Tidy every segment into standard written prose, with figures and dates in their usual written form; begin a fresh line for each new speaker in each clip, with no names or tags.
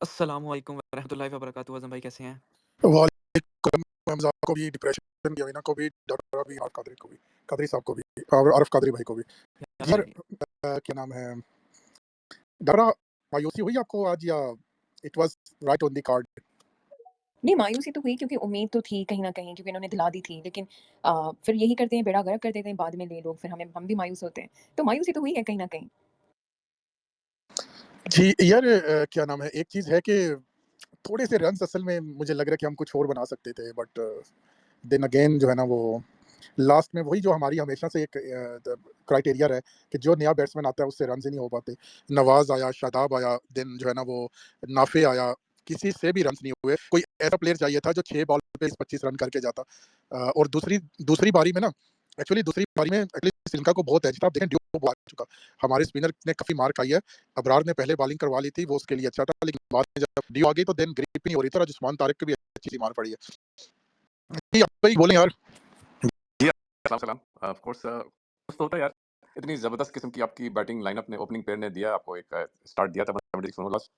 अस्सलामुअलैकुम वरहमतुल्लाहि वबरकातुहू। आज़म भाई कैसे हैं?
वालेकुम हमज़ा को भी डिप्रेशन की अमीना को भी डॉक्टर अभी और कादरी को भी कादरी साहब को भी और आरिफ कादरी भाई को भी।
यार
यार
भाई,
क्या नाम है डरा मायूसी हुई आपको आज या it was right on the card?
नहीं, मायूसी तो हुई क्योंकि उम्मीद तो थी कहीं न कहीं क्योंकि इन्होंने दिला दी थी। लेकिन फिर यही करते हैं, बेड़ा गर्क कर देते हैं बाद में ये लोग, फिर हम भी मायूस होते हैं। तो मायूसी तो हुई है कहीं न कहीं।
जी, यार क्या नाम है एक चीज़ है कि थोड़े से रन्स असल में मुझे लग रहा है कि हम कुछ और बना सकते थे बट देन अगेन जो है ना वो लास्ट में वही जो हमारी हमेशा से एक क्राइटेरिया है कि जो नया बैट्समैन आता है उससे रन ही नहीं हो पाते। नवाज आया, शादाब आया, देन जो है ना वो नाफे आया, किसी से भी रन नहीं हुए। कोई ऐसा प्लेयर चाहिए था जो 6 बॉल पे 25 रन करके जाता। और दूसरी दूसरी बारी में ना दूसरी बारी में एटलीस्ट श्रीलंका को बहुत एज था। आप देखें ड्यू आ चुका, हमारे स्पिनर ने काफी मार खाई है। अबरार ने पहले बॉलिंग करवा ली थी, वो उसके लिए अच्छा था, लेकिन बाद में जब ड्यू आ गई तो देन ग्रिप ही नहीं हो रही थी और आज उस्मान तारिक की भी अच्छी सी मार पड़ी है। जी, आप भाई बोलें यार।
जी, अस्सलाम सलाम। ऑफ कोर्स कुछ तो होता है यार। इतनी ज़बरदस्त किस्म की आपकी बैटिंग लाइनअप ने ओपनिंग पेयर ने दिया आपको एक स्टार्ट दिया था 176 नो लॉस।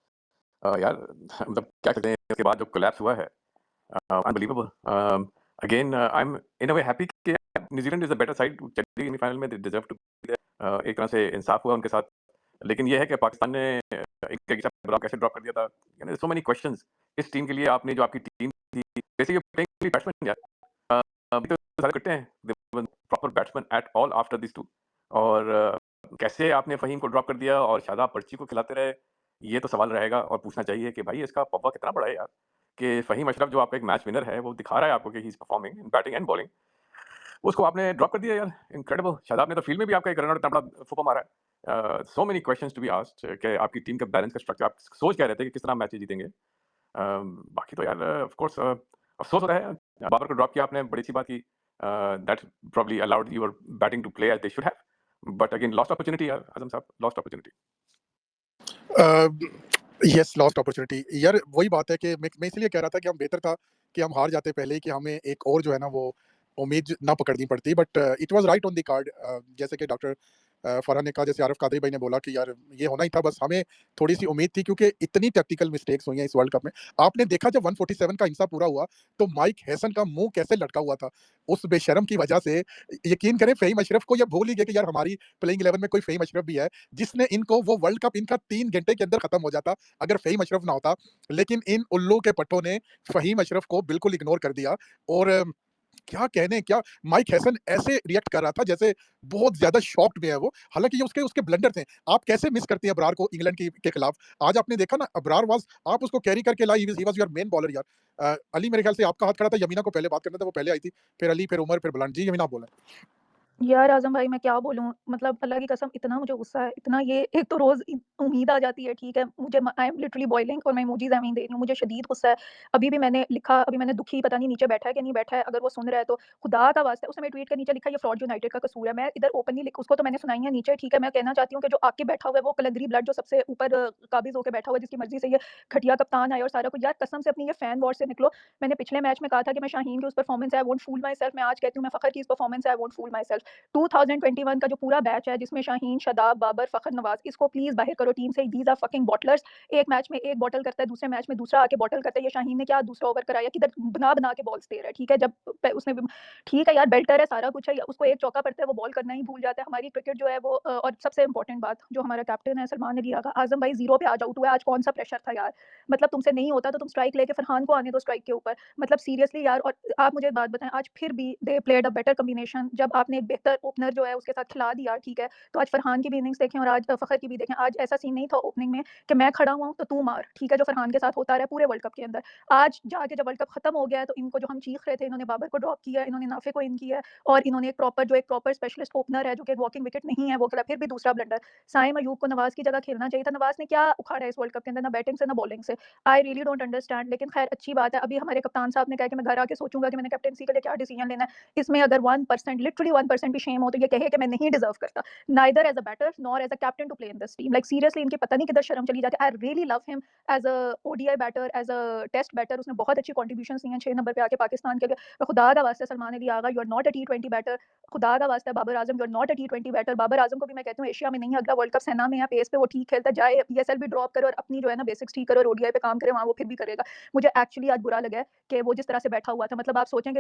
यार मतलब क्या कहते हैं इसके बाद जो कोलैप्स हुआ है unbelievable. Again I am in a way happy कि New Zealand is a better side, चली गई फाइनल में, they deserve to be there. एक तरह से इंसाफ हुआ उनके साथ। लेकिन ये है कि पाकिस्तान ने एक कैसे ड्रॉप कर दिया था। You know so many questions इस टीम के लिए। आपने जो आपकी टीम थी बेसिकली प्लेइंग बैट्समैन यार। अभी तो सारे कट्टे हैं, they were proper batsman at all after this too. और कैसे आपने फ़हीम को ड्रॉप कर दिया और शादाब पर्ची को खिलाते रहे, ये तो सवाल रहेगा और पूछना चाहिए कि भाई इसका पौवा कितना बड़ा है यार, कि फ़हीम अशरफ जो आपका एक मैच विनर है, वो दिखा रहा है आपको कि he is performing in batting and bowling, उसको आपने ड्रॉप कर दिया यार, इनक्रेडिबल। शादाब ने तो फील्ड में भी आपका एक रन आउट इतना बड़ा फौका मारा है। So many questions to be asked कि आपकी टीम का बैलेंस का स्ट्रक्चर आप सोच क्या रहे थे कि किस तरह मैचेज़ जीतेंगे? बाकी तो यार ऑफ कोर्स अफ़सोस होता है, बाबर को ड्रॉप किया आपने, बड़ी अच्छी बात की। That probably allowed your batting to play as they should have. But again lost opportunity यार, Azam sahab, lost opportunity.
Yes, lost opportunity. यार वही बात है कि मैं इसलिए कह रहा था कि हम बेहतर था कि हम हार जाते पहले ही, कि हमें एक और जो है ना वो उम्मीद ना पकड़नी पड़ती। But it was right on the card. जैसे कि डॉक्टर फरहान ने कहा, जैसे आरिफ कादरी भाई ने बोला कि यार ये होना ही था, बस हमें थोड़ी-सी उम्मीद थी क्योंकि इतनी टैक्टिकल मिस्टेक्स हुई हैं इस वर्ल्ड कप में। आपने देखा जब 147 का हिस्सा पूरा हुआ, तो माइक हैसन का मुँह कैसे लटका हुआ था। उस बेशर्म की वजह से यकीन करें फ़हीम अशरफ को ये भूल ही गए कि यार हमारी प्लेइंग 11 में कोई फ़हीम अशरफ भी है, जिसने इनको वो वर्ल्ड कप इनका 3 घंटे के अंदर खत्म हो जाता अगर फ़हीम अशरफ ना होता। लेकिन इन उल्लू के पट्टों ने फ़हीम अशरफ को बिल्कुल इग्नोर कर दिया। और क्या कहने क्या, माइक हैसन ऐसे रिएक्ट कर रहा था जैसे बहुत ज़्यादा शॉक्ड में है वो। हालाँकि ये उसके उसके ब्लंडर थे। आप कैसे मिस करती हैं अबरार को इंग्लैंड की के खिलाफ? आज आपने देखा ना, अबरार वाज़, आप उसको कैरी करके लाई, he was your main bowler यार। अली मेरे ख्याल से आपका हाथ खड़ा था, यमीना को पहले बात करना था, वो पहले आई थी, फिर अली, फिर उमर, फिर बुलंद। जी, यमीना आप बोलें।
यार आज़म भाई मैं क्या बोलूँ, मतलब अल्लाह की कसम इतना मुझे गुस्सा है, इतना ये एक तो रोज़ उम्मीद आ जाती है, ठीक है? मुझे आई एम लिटरली बॉइलिंग और मैं इमोजीज़ दे रही हूँ, मुझे शदीद गुस्सा है। अभी भी मैंने लिखा, अभी मैंने दुखी, पता नहीं नीचे बैठा है कि नहीं बैठा है, अगर वो सुन रहा है तो खुदा का वास्ता उसने मेरे ट्वीट के नीचे लिखा ये फ्रॉड यूनाइटेड का कसूर है। मैं इधर ओपनली लिख, उसको तो मैंने सुनाई है नीचे, ठीक है? मैं कहना चाहती हूँ कि जो आके बैठा हुआ है वो कलंदरी ब्लड जो सबसे ऊपर काबिज़ होके बैठा हुआ है, जिसकी मर्ज़ी से ये घटिया कप्तान आया और सारा कुछ। यार कसम से अपनी ये फैन वॉर से निकलो। मैंने पिछले मैच में कहा था कि मैं शाहीन की उस परफॉर्मेंस है, I won't fool my self. मैं आज कहती हूँ मैं फ़खर की इस परफॉर्मेंस है, I won't fool my self. 2021 का जो पूरा बैच है जिसमें शाहीन, शादाब, बाबर, फ़खर नवाज़, इसको प्लीज़ बाहर करो टीम से। These are fucking bottlers. एक मैच में एक बॉटल करता है, दूसरे मैच में दूसरा आके बॉटल करता है। ये शाहीन ने क्या दूसरा ओवर कराया, किधर बना-बना के बॉल्स दे रहा है, ठीक है? जब उसने ठीक है यार, बेल्टर है, सारा कुछ है, उसको एक चौका पड़ता है, वो बॉल करना ही भूल जाता है। हमारी क्रिकेट जो है वो और सबसे इंपॉर्टेंट बात, जो हमारा कैप्टन है सलमान अली आगा, आज़म भाई 0 पे आज आउट हुआ है। आज कौन-सा प्रेशर था यार? मतलब तुमसे नहीं होता तो तुम स्ट्राइक लेके फरहान को आने दो स्ट्राइक के ऊपर। मतलब सीरियसली यार। और आप मुझे एक बात बताएँ, आज फिर भी they played a better combination. जब आपने एक बेहतर ओपनर जो है उसके साथ खिला दिया, ठीक है? तो आज फरहान की भी इनिंग्स देखें और आज फ़खर की भी देखें। आज ऐसा सीन नहीं था ओपनिंग में कि मैं खड़ा हुआ हूँ तो तू मार, ठीक है? जो फरहान के साथ होता रहा है पूरे वर्ल्ड कप के अंदर। आज जाके जब वर्ल्ड कप खत्म हो गया है तो इनको जो हम चीख रहे थे, इन्होंने बाबर को ड्रॉप किया, इन्होंने नाफे को इन किया है और इन्होंने एक प्रॉपर स्पेशलिस्ट ओपनर है जो कि एक वॉकिंग विकेट नहीं है, वो खेला। फिर भी दूसरा ब्लंडर। साइम अयूब को नवाज़ की जगह खेलना चाहिए था। नवाज़ ने क्या उखाड़ा है इस वर्ल्ड कप के अंदर, ना बैटिंग से ना बॉलिंग से। आई रियली डोंट अंडरस्टैंड। लेकिन खैर अच्छी बात है, अभी हमारे कप्तान साहब ने कहा कि मैं घर आके सोचूंगा कि मैंने कैप्टेंसी के लिए क्या डिसीजन लेना है। इसमें अगर 1% लिटरली 1% भी शेम हो तो ये कहे कि मैं नहीं डिजर्व करता, neither as a batter nor as a captain to play in this team. Like seriously इनकी पता नहीं किधर शर्म चली जाती है। I really love him, as a ODI batter, as a test batter उसने बहुत अच्छी कॉन्ट्रीब्यूशन दी हैं 6 नंबर पे आके पाकिस्तान के लिए। और खुदा का वास्ता Salman Ali Agha, you are not a टी20 बैटर। खुदा का वास्ता Babar Azam, you are not a टी20 बैटर। बाबर आजम को भी मैं कहती हूँ एशिया में नहीं, अगला वर्ल्ड कप सेना में या पेस पे वो ठीक खेलता जाए, पीएसएल भी ड्रॉप करे और अपनी जो है ना बेसिक्स ठीक करे और ओडीआई पे काम करे, वहाँ वो फिर भी करेगा। मुझे एक्चुअली आज बुरा लगा है कि वो जिस तरह से बैठा हुआ था, मतलब आप सोचें कि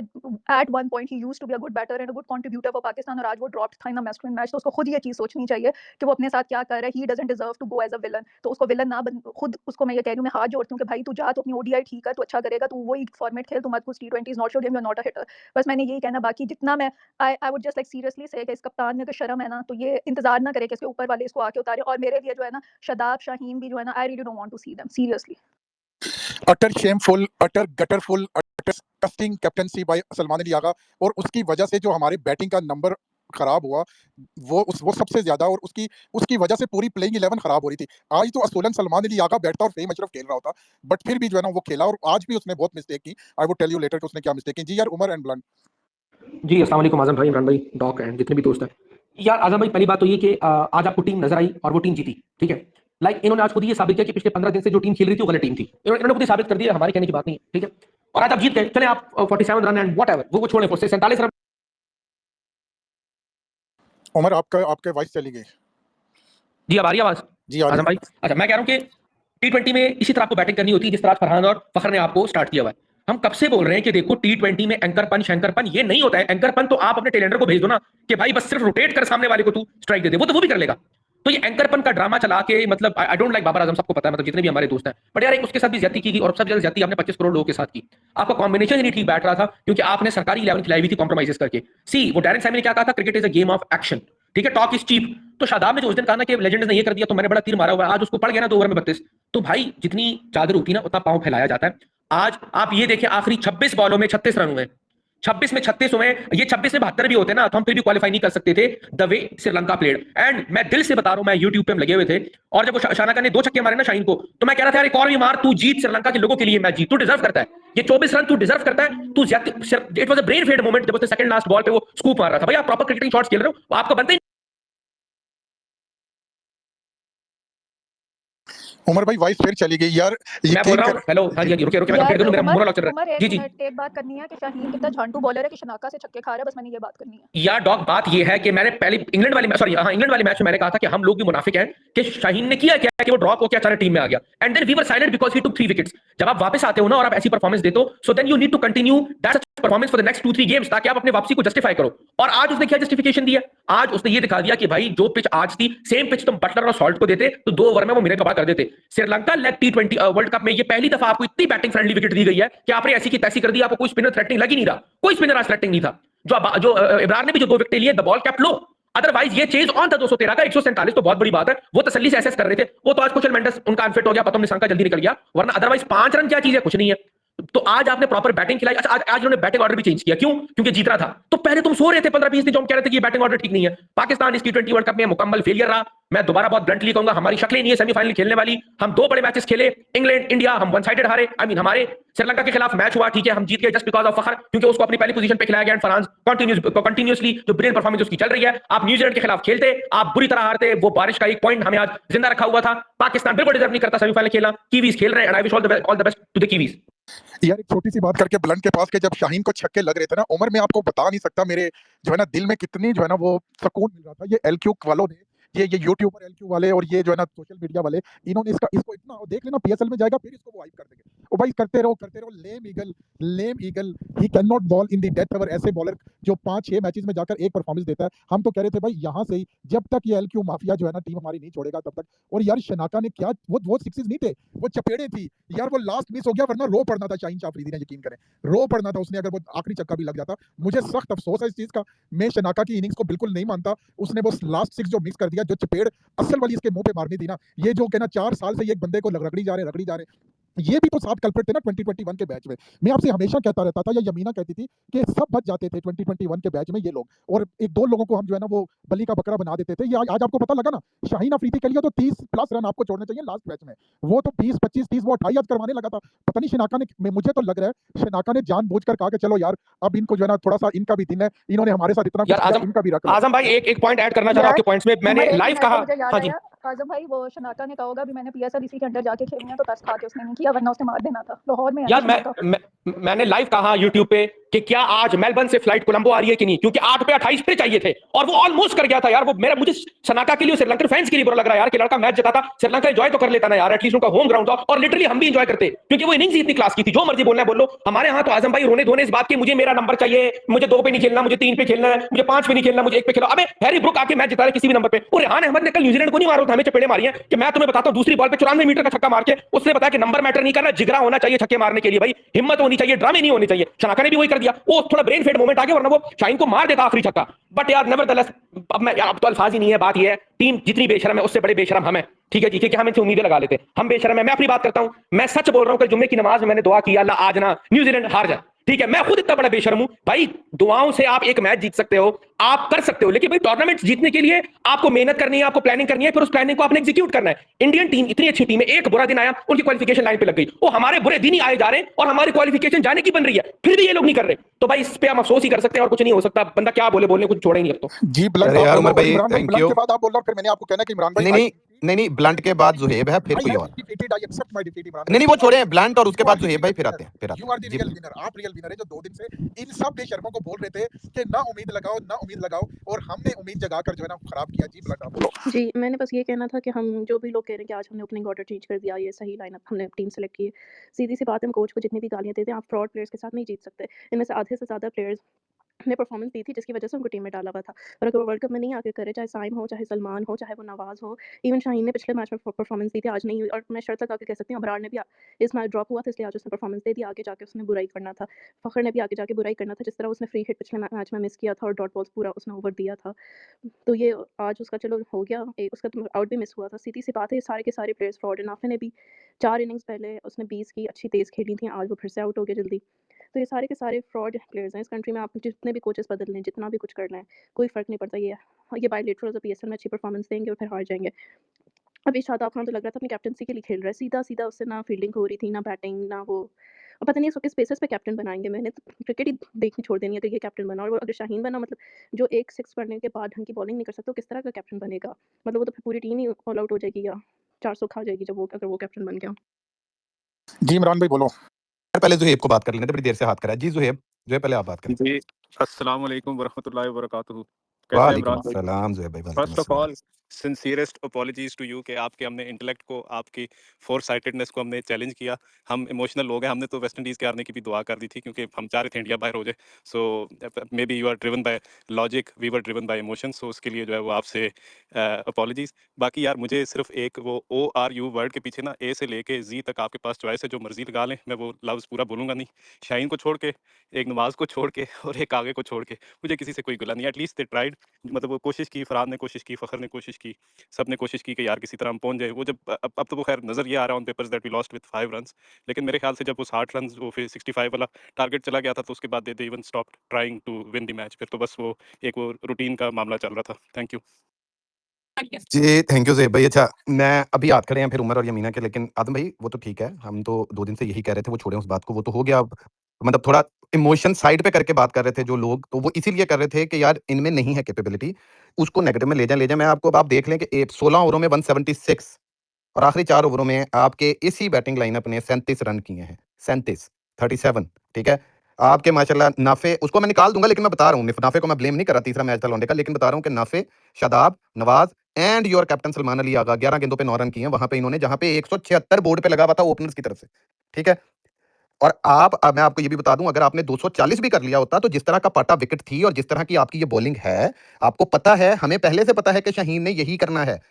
at one point he used to be a good batter and a good contributor for Pakistan, और आज वो ड्रॉप्ड था in the must win match. तो उसको खुद ये चीज़ सोचनी चाहिए कि वो अपने साथ क्या कर रहा है। He doesn't deserve to go as a villain. तो उसको विलन ना बन, खुद उसको मैं ये कह रही हूँ, मैं हाथ जोड़ती हूँ कि भाई तू जा, तू अपनी ओडीआई ठीक है, तू अच्छा करेगा, तू वही फॉर्मेट खेल, तू मत कुछ टी20 is not your game, you are not a hitter. बस मैंने यही कहना। बाकी जितना मैं I would just like seriously से इस कप्तान में अगर शर्म है ना, तो ये इंतजार ना करे कि इसके ऊपर वाले इसको आके उतारे। और मेरे लिए जो है ना शादाब, शाहीन भी जो है ना, I really don't want to see them seriously.
Utter shameful, utter gutterful, utter disgusting captaincy by Salman Ali Agha, और उसकी वजह से जो हमारे बैटिंग का नंबर खराब हुआ वो सबसे ज्यादा, और उसकी वजह से पूरी प्लेइंग 11 खराब हो रही थी। आज तो असोलन सलमान अली आगा बैठता और फेम अशरफ खेल रहा होता, बट फिर भी जो है ना वो खेला, और आज भी उसने बहुत मिस्टेक की। I would tell you later कि उसने क्या मिस्टेक की। जी यार, उमर एंड ब्लंट।
जी अस्सलाम वालेकुम आजम भाई, इमरान भाई, डॉक एंड जितने भी दोस्त हैं। यार आजम भाई, पहली बात तो ये कि आज आपको टीम नजर आई और वो टीम जीती, ठीक है। इन्होंने आज खुद ये साबित किया कि पिछले 15 दिन से जो टीम खेल रही थी वो गलत टीम थी। इन्होंने खुद ही साबित कर दिया, हमारे कहने की बात नहीं है, ठीक है। और आज आप जीत गए, चले आप 47 रन एंड व्हाटएवर वो छोड़े, 47 रन।
उमर आपके वॉइस चली गई।
जी अब आ रही है आवाज?
जी आ रही
आजम भाई, अच्छा मैं कह रहा हूँ कि टी20 में इसी तरह आपको बैटिंग करनी होती है जिस तरह फरहान और फखर ने आपको स्टार्ट किया हुआ है। हम कब से बोल रहे हैं कि देखो टी20 में एंकरपन शंकरपन ये नहीं होता है। एंकरपन तो आप अपने टेलेंडर को भेज दो ना कि भाई बस सिर्फ रोटेट कर सामने वाले को तू स्ट्राइक दे दे, वो तो वो भी कर लेगा। तो ये एंकरपन का ड्रामा चला के, मतलब I don't like Babar Azam, सबको पता है, मतलब जितने भी हमारे दोस्त हैं, बट यार एक उसके साथ भी ज्यादती की गई, और सबसे ज्यादा ज्यादती आपने 25 करोड़ लोगों के साथ की। आपका कॉम्बिनेशन ही नहीं ठीक बैठ रहा था क्योंकि आपने सरकारी 11 खिलाई हुई थी कॉम्प्रोमाइजेस करके। सी वो डैरेन साइमन ने क्या कहा था, cricket is a game of action, ठीक है, टॉक इज चीप। तो शादाब ने जो उस दिन कहा ना कि लेजेंड्स ने ये कर दिया तो मैंने बड़ा तीर मारा हुआ है, आज उसको पड़ गया ना 2 ओवर में 32। तो भाई जितनी चादर होती है ना उतना पांव फैलाया जाता है। आज आप ये देखें, आखिरी 26 बॉलों में 36 रन हुए, 26 में 36 हुए। ये 26 में 72 भी होते ना तो हम फिर भी क्वालिफाई नहीं कर सकते थे the way Sri Lanka played. And मैं दिल से बता रहा हूं, मैं यूट्यूब पे हम लगे हुए थे, और जब वो शानाका ने 2 छक्के मारे ना शाहीन को, तो मैं कह रहा था यार एक और भी मार, तू जीत, श्रीलंका के लोगों के लिए मैच जीत, तू डिजर्व करता है ये 24 रन, तू डिजर्व करता है, तू it was a brain fade moment जब उसने सेकंड लास्ट बॉल पे वो स्कूप मार रहा था। भाई आप प्रॉपर क्रिकेटिंग शॉट्स खेल रहे हो, आपका बनता ही।
उमर भाई वॉइस फिर चली गई यार।
मैं बोल रहा हूं, हेलो, हाँ जी रुके मैं कंप्लीट कर दूं, मेरा
उमर,
मोनोलॉग चल रहा
उमर
है। जी जी
एक बात करनी है कि शाहीन कितना झांटू बॉलर है कि शनाका से छक्के खा रहा है, बस मैंने ये बात करनी है।
यार डॉग, बात ये है कि मैंने पहले इंग्लैंड वाले मैच में मैंने कहा था कि हम लोग भी मुनाफिक हैं कि शाहीन ने किया क्या कि वो ड्रॉप होकर अचानक टीम में आ गया, and then we were silent because he took 3 wickets. जब आप वापस आते हो ना और आप ऐसी परफॉर्मेंस देते हो, so then you need to continue that performance for the next 2-3 games, ताकि आप अपने वापसी को जस्टिफाई करो। और आज उसने क्या जस्टिफिकेशन दिया? आज उसने ये दिखा दिया कि भाई जो पिच आज थी, सेम पिच तुम बटलर और सॉल्ट को देते तो 2 ओवर में वो मेरे कबाड़ कर देते। श्रीलंका लेग टी20 वर्ल्ड कप में ये पहली दफा आपको इतनी बैटिंग फ्रेंडली विकेट दी गई है कि आपने ऐसी की तैसी कर दी, आपको कोई स्पिनर थ्रेटनिंग लग ही नहीं रहा, कोई स्पिनर आज थ्रेटनिंग नहीं था। जो इमरान ने भी जो 2 विकेट लिए, the ball kept low, otherwise ये चेज ऑन था 213 का 147 तो बहुत बड़ी बात है। वो तसल्ली से एसेस कर रहे थे, वो तो आज कुशल मेंडिस उनका अनफिट हो गया, पतम निशंका जल्दी निकल गया, वरना अदरवाइज 5 रन क्या चीज है, कुछ नहीं है। तो आज आपने प्रॉपर बैटिंग खिलाई। अच्छा आज उन्होंने बैटिंग ऑर्डर भी चेंज किया, क्यों? क्योंकि जीत रहा था। तो पहले तुम सो रहे थे 15-20 दिन, जो हम कह रहे थे कि ये बैटिंग ऑर्डर ठीक नहीं है। पाकिस्तान इस टी20 वर्ल्ड कप में मुकम्मल फेलियर रहा। मैं दोबारा बहुत ब्लंटली कहूंगा, हमारी शक्लें नहीं है सेमीफाइनल खेलने वाली। हम 2 बड़े मैचेस खेले, इंग्लैंड इंडिया, हम वन साइडेड हारे। आई मीन हमारे श्रीलंका के खिलाफ मैच हुआ, ठीक है, हम जीत गए जस्ट बिकॉज ऑफ फखर, क्योंकि उसको अपनी पहली पोजीशन पे खिलाया गया। एंड फरहान कंटिन्यूअसली जो ब्रिलियंट परफॉर्मेंस उसकी चल रही है। आप न्यूजीलैंड के खिलाफ खेलते, आप बुरी तरह हारते, वो बारिश का एक पॉइंट हमें आज जिंदा रखा हुआ था। पाकिस्तान बिल्कुल डिजर्व नहीं करता सेमीफाइनल खेलना। कीवीज खेल रहे हैं, and I wish all the best to the Kiwis.
यार एक छोटी सी बात करके ब्लंट के पास के जब शाहीन को छक्के लग रहे थे ना, उमर, मैं आपको बता नहीं सकता मेरे जो है ना दिल में कितनी जो है ना वो सुकून मिल रहा था। ये एलक्यू वालों ने, ये यूट्यूबर एलक्यू वाले और ये जो है ना सोशल मीडिया वाले, इन्होंने इसको इतना देख लेना पीएसएल में जाएगा फिर इसको वो हाइप कर देंगे। ओ भाई करते रहो, lame eagle, he can not bowl in the death over. ऐसे बॉलर जो 5-6 मैचेस में जाकर एक परफॉर्मेंस देता है। हम तो कह रहे थे भाई यहाँ से ही जब तक ये एलक्यू माफिया जो है ना टीम हमारी नहीं छोड़ेगा तब तक। और यार शनाका ने क्या, वो सिक्सेस नहीं थे, वो चपेड़े थी यार, वो लास्ट मिस हो गया, वरना रो पड़ना था। शाहीन शाफरीदी ने, यकीन करें, रो पड़ना था उसने, अगर वो आखिरी चक्का भी लग जाता। मुझे सख्त अफसोस है इस चीज का। मैं शनाका की इनिंग्स को बिल्कुल नहीं मानता। उसने वो लास्ट 6 जो मिस कर दिया, जो चपेड़ असल वाली इसके मुंह पे मारनी थी ना, ये जो कहना 4 साल से ये एक बंदे को रगड़ी जा रहे, ये भी तो साथ कल्प्रिट थे ना 2021 के बैच में। मैं आपसे हमेशा कहता रहता था, या यमीना कहती थी कि सब बच जाते थे 2021 के बैच में ये लोग, और 1-2 लोगों को हम जो है ना वो बलि का बकरा बना देते थे। ये आज आपको पता लगा ना, शाहीन अफरीदी के लिए तो 30+ रन आपको छोड़ने चाहिए लास्ट मैच में, वो तो 20, 25, 30 वो 28 करवाने लगा था। पता नहीं शनाका ने, मुझे तो लग रहा है शनाका ने जानबूझकर कहा कि चलो यार अब इनको जो है ना थोड़ा सा इनका भी दिन है, इन्होंने हमारे साथ इतना
यार आजम,
इनका भी रख।
आजम भाई एक पॉइंट ऐड करना चाह रहा हूं आपके पॉइंट्स में। मैंने लाइव कहा, हाँ जी
आज़म भाई वो शनाका ने कहा होगा अभी मैंने पीएसएल इसी के अंडर जाके खेलनी है तो तरस खा के उसने नहीं किया वरना उसने मार देना था। लाहौर में है ना
यार
शनाका।
मैंने लाइव कहा यूट्यूब पे कि क्या आज मेलबर्न से फ्लाइट कोलंबो आ रही है कि नहीं, क्योंकि 8 पे 28 पे चाहिए थे और वो ऑलमोस्ट कर गया था यार। वो मुझे शनाका के लिए, श्रीलंकन फैंस के लिए बुरा लग रहा है यार कि लड़का मैच जिताता, श्रीलंका एंजॉय तो कर लेता ना यार, एटलीस्ट उनका होम ग्राउंड था और लिटरली हम भी एंजॉय करते क्योंकि वो इनिंग्स इतनी क्लास की थी। जो मर्जी बोलना है बोल लो, हमारे यहाँ तो आजम भाई रोने धोने इस बात की मुझे मेरा नंबर चाहिए, मुझे 2 पे नहीं खेलना, मुझे 3 पे खेलना है, मुझे 5 पे नहीं खेलना, मुझे 1 पे खेलो। अबे हैरी ब्रुक आके मैच जिता रहे किसी भी नंबर पे। और रेहान अहमद ने कल न्यूजीलैंड को नहीं मारा था, हमें चपेड़े मारी है कि मैं तुम्हें बताता हूं दूसरी बॉल पे 94 मीटर का छक्का मार के उसने बताया कि नंबर मैटर नहीं करना, जिगरा होना चाहिए छक्के मारने के लिए, भाई हिम्मत होनी चाहिए, ड्रामे नहीं होने चाहिए। शनाका ने भी वही कर दिया, वो थोड़ा ब्रेन फेड मोमेंट आ गया वरना वो शाहीन को मार देता आखिरी छक्का। बट यार नेवरदलेस अब तो अल्फाज ही नहीं है। बात ये है टीम जितनी बेशरम है उससे बड़े बेशरम हम है, ठीक है जी, क्योंकि हम इनसे उम्मीदें लगा लेते, हम बेशरम है। मैं अपनी बात करता हूं, मैं सच बोल रहा हूं कि जुम्मे की नमाज में मैंने दुआ की अल्लाह आज ना न्यूजीलैंड हार जाए, ठीक है। मैं खुद इतना बड़ा बेशर्म हूं भाई, दुआओं से आप एक मैच जीत सकते हो, आप कर सकते हो, लेकिन भाई टूर्नामेंट जीतने के लिए आपको मेहनत करनी है, आपको प्लानिंग करनी है, फिर उस प्लानिंग को आपने एग्जीक्यूट करना है। इंडियन टीम इतनी अच्छी टीम है, एक बुरा दिन आया उनकी क्वालिफिकेशन लाइन पे लग गई, वो हमारे बुरे दिन ही आए जा रहे हैं और हमारी क्वालिफिकेशन जाने की बन रही है, फिर भी ये लोग नहीं कर रहे। तो भाई इस पे हम अफसोस ही कर सकते हैं और कुछ नहीं हो सकता। बंदा क्या बोले, बोलने कुछ छोड़े नहीं अब तो।
जी ब्लंट
अरे
आप
यार
बोलो,
उमर भाई
इमरान भाई
थैंक
ब्लंट
यू।
के बाद आप बोल रहे हो, फिर मैंने आपको कहना कि इमरान भाई
नहीं नहीं नहीं, ब्लंट के बाद जुहेब है, फिर
I
कोई
have
और।
been defeated, I accept my defeat, Imran
नहीं
भाई।
नहीं, वो
You are
छोड़े ब्लंट और उसके
you are
बाद
the
जुहेब भाई
real
फिर
winner.
आते हैं, फिर आते
You
हैं
are the
जी।
real winner. आप रियल विनर है जो 2 दिन से इन सब बेशर्मों को बोल रहे थे कि ना उम्मीद लगाओ, ना उम्मीद लगाओ, और हमने उम्मीद जगाकर जो है ना खराब किया। जी ब्लंट आप बोलो।
जी, मैंने बस ये कहना था कि हम जो भी लोग कह रहे हैं कि आज हमने ओपनिंग ऑर्डर चेंज कर दिया, ये सही लाइनअप हमने टीम सेलेक्ट की है। सीधी-सी बात है, हम कोच को जितनी भी गालियाँ देते हैं, आप फ्रॉड प्लेयर्स के साथ नहीं जीत सकते। इनमें से आधे से ज़्यादा प्लेयर्स ने परफॉर्मेंस दी थी जिसकी वजह से उनको टीम में डाला हुआ था। और अगर वो वर्ल्ड कप में नहीं आके करे, चाहे साइम हो, चाहे सलमान हो, चाहे वो नवाज़ हो, इवन शाहीन ने पिछले मैच में परफॉर्मेंस दी थी, आज नहीं हुई। और मैं शर्त लगा के कह सकती हूँ अबरार ने भी इस मैच ड्रॉप हुआ था इसलिए आज उसने परफॉर्मेंस दे दी, आगे जाके उसने बुराई करना था। फ़खर ने भी आगे जाके बुराई करना था, जिस तरह उसने फ्री हिट पिछले मैच में मिस किया था और डॉट बॉल्स पूरा उसने ओवर दिया था। तो ये आज उसका चलो हो गया, उसका तो आउट भी मिस हुआ था। सीधी-सी बात है, ये सारे के सारे प्लेयर्स फ्रॉड हैं। नाफे ने भी 4 इनिंग्स पहले उसने 20 की अच्छी तेज़ खेली थी, आज वो फिर से आउट हो गया जल्दी। तो ये सारे के सारे फ्रॉड प्लेयर्स हैं। इस कंट्री में आप जितने भी कोचेस बदल लें, जितना भी कुछ कर लें, कोई फ़र्क नहीं पड़ता। ये बायलैटरल पीएसएल में अच्छी परफॉर्मेंस देंगे और फिर हार जाएंगे। अभी शादाब खान तो लग रहा था अपनी कैप्टनसी के लिए खेल रहा है, सीधा-सीधा उससे ना फील्डिंग हो रही थी, ना बैटिंग, ना वो। अब पता नहीं इसको किस बेसिस पे कैप्टन बनाएँगे। मैंने तो क्रिकेट ही देखनी छोड़ देनी है अगर ये कैप्टन बना। और वो अगर शाहीन बना, मतलब जो एक 6 पढ़ने के बाद ढंग की बॉलिंग नहीं कर सकता, वो किस तरह का कैप्टन बनेगा? मतलब वो तो फिर पूरी टीम ही ऑल आउट हो जाएगी या 400 खा जाएगी जब वो अगर वो कैप्टन बन गया।
जी इमरान भाई बोलो।
यार पहले जुहेब को बात कर लेने थे, बड़ी देर से हाथ करा है। जी जुहेब पहले आप बात करें।
जी, अस्सलाम वालेकुम वरहमतुल्लाहि वबरकातुहू। कैसे हैं
वालेकुम
इमरान भाई?
अस्सलाम जुहेब भाई, वालेकुम
फर्स्ट ऑफ
अस्सलाम।
All sincerest apologies to you कि आपके हमने इंटेलेक्ट को, आपकी फोरसाइटेडनेस को हमने चैलेंज किया। हम इमोशनल लोग हैं, हमने तो वेस्ट इंडीज़ के हारने की भी दुआ कर दी थी क्योंकि हम चाह रहे थे इंडिया बाहर हो जाए। So maybe you are driven by logic, we were driven by emotion. So उसके लिए जो है वो आपसे अपॉलजीज। बाकी यार मुझे सिर्फ एक वो ORU वर्ड के पीछे ना ए से लेके जी तक आपके पास चॉइस है, जो मर्जी लगा लें, मैं वो लफ्ज़ पूरा बोलूँगा नहीं। शाहीन को छोड़ के, एक नवाज़ को छोड़ के और एक आगे को छोड़ के मुझे किसी से कोई गिला नहीं। एटलीस्ट दे ट्राइड, मतलब वो कोशिश की, फरहाद ने कोशिश की, फ़खर ने कोशिश की, सब ने कोशिश की कि यार किसी तरह हम पहुंच जाए। वो जब अब तो वो खैर नज़र ये आ रहा है on papers that we lost with 5 runs, लेकिन मेरे ख्याल से जब वो 60 रन्स वो फिर 65 वाला टारगेट चला गया था तो उसके बाद they even stop trying to win the match. फिर तो बस वो एक वो रूटीन का मामला चल रहा था। Thank you.
जी थैंक यू जुहेब भाई। अच्छा मैं अभी हाथ खड़े हैं फिर उमर और यमीना के, लेकिन आदम भाई वो तो ठीक है, हम तो 2 दिन से यही कह रहे थे, वो छोड़ें उस बात को, वो तो हो गया। अब मतलब थोड़ा इमोशन साइड पे करके बात कर रहे थे जो लोग, तो वो इसीलिए कर रहे थे कि यार इनमें नहीं है कैपेबिलिटी, उसको नेगेटिव में ले जाएं। मैं आपको, अब आप देख लें कि 16 ओवरों में 176 और आखिरी 4 ओवरों में आपके इसी बैटिंग लाइनअप ने 37 रन किए हैं। 37 ठीक है। आपके माशाल्लाह नाफे, उसको मैं निकाल दूंगा, लेकिन मैं बता रहा हूँ नाफे को मैं ब्लेम नहीं कर रहा, तीसरा मैच था लौंडे का, लेकिन बता रहा हूँ कि नाफे, Shadab, Nawaz and your captain Salman Ali Agha 11 गेंदों पे 9 रन किए हैं वहां पे इन्होंने, जहां पे 176 बोर्ड पे लगा हुआ था ओपनर्स की तरफ से, ठीक है। और अब मैं आपको ये भी बता दूं, अगर आपने 240 भी कर लिया होता तो जिस तरह का पाटा विकेट थी और जिस तरह की आपकी ये बॉलिंग है, आपको पता है, हमें पहले से पता है कि शाहीन ने यही करना है।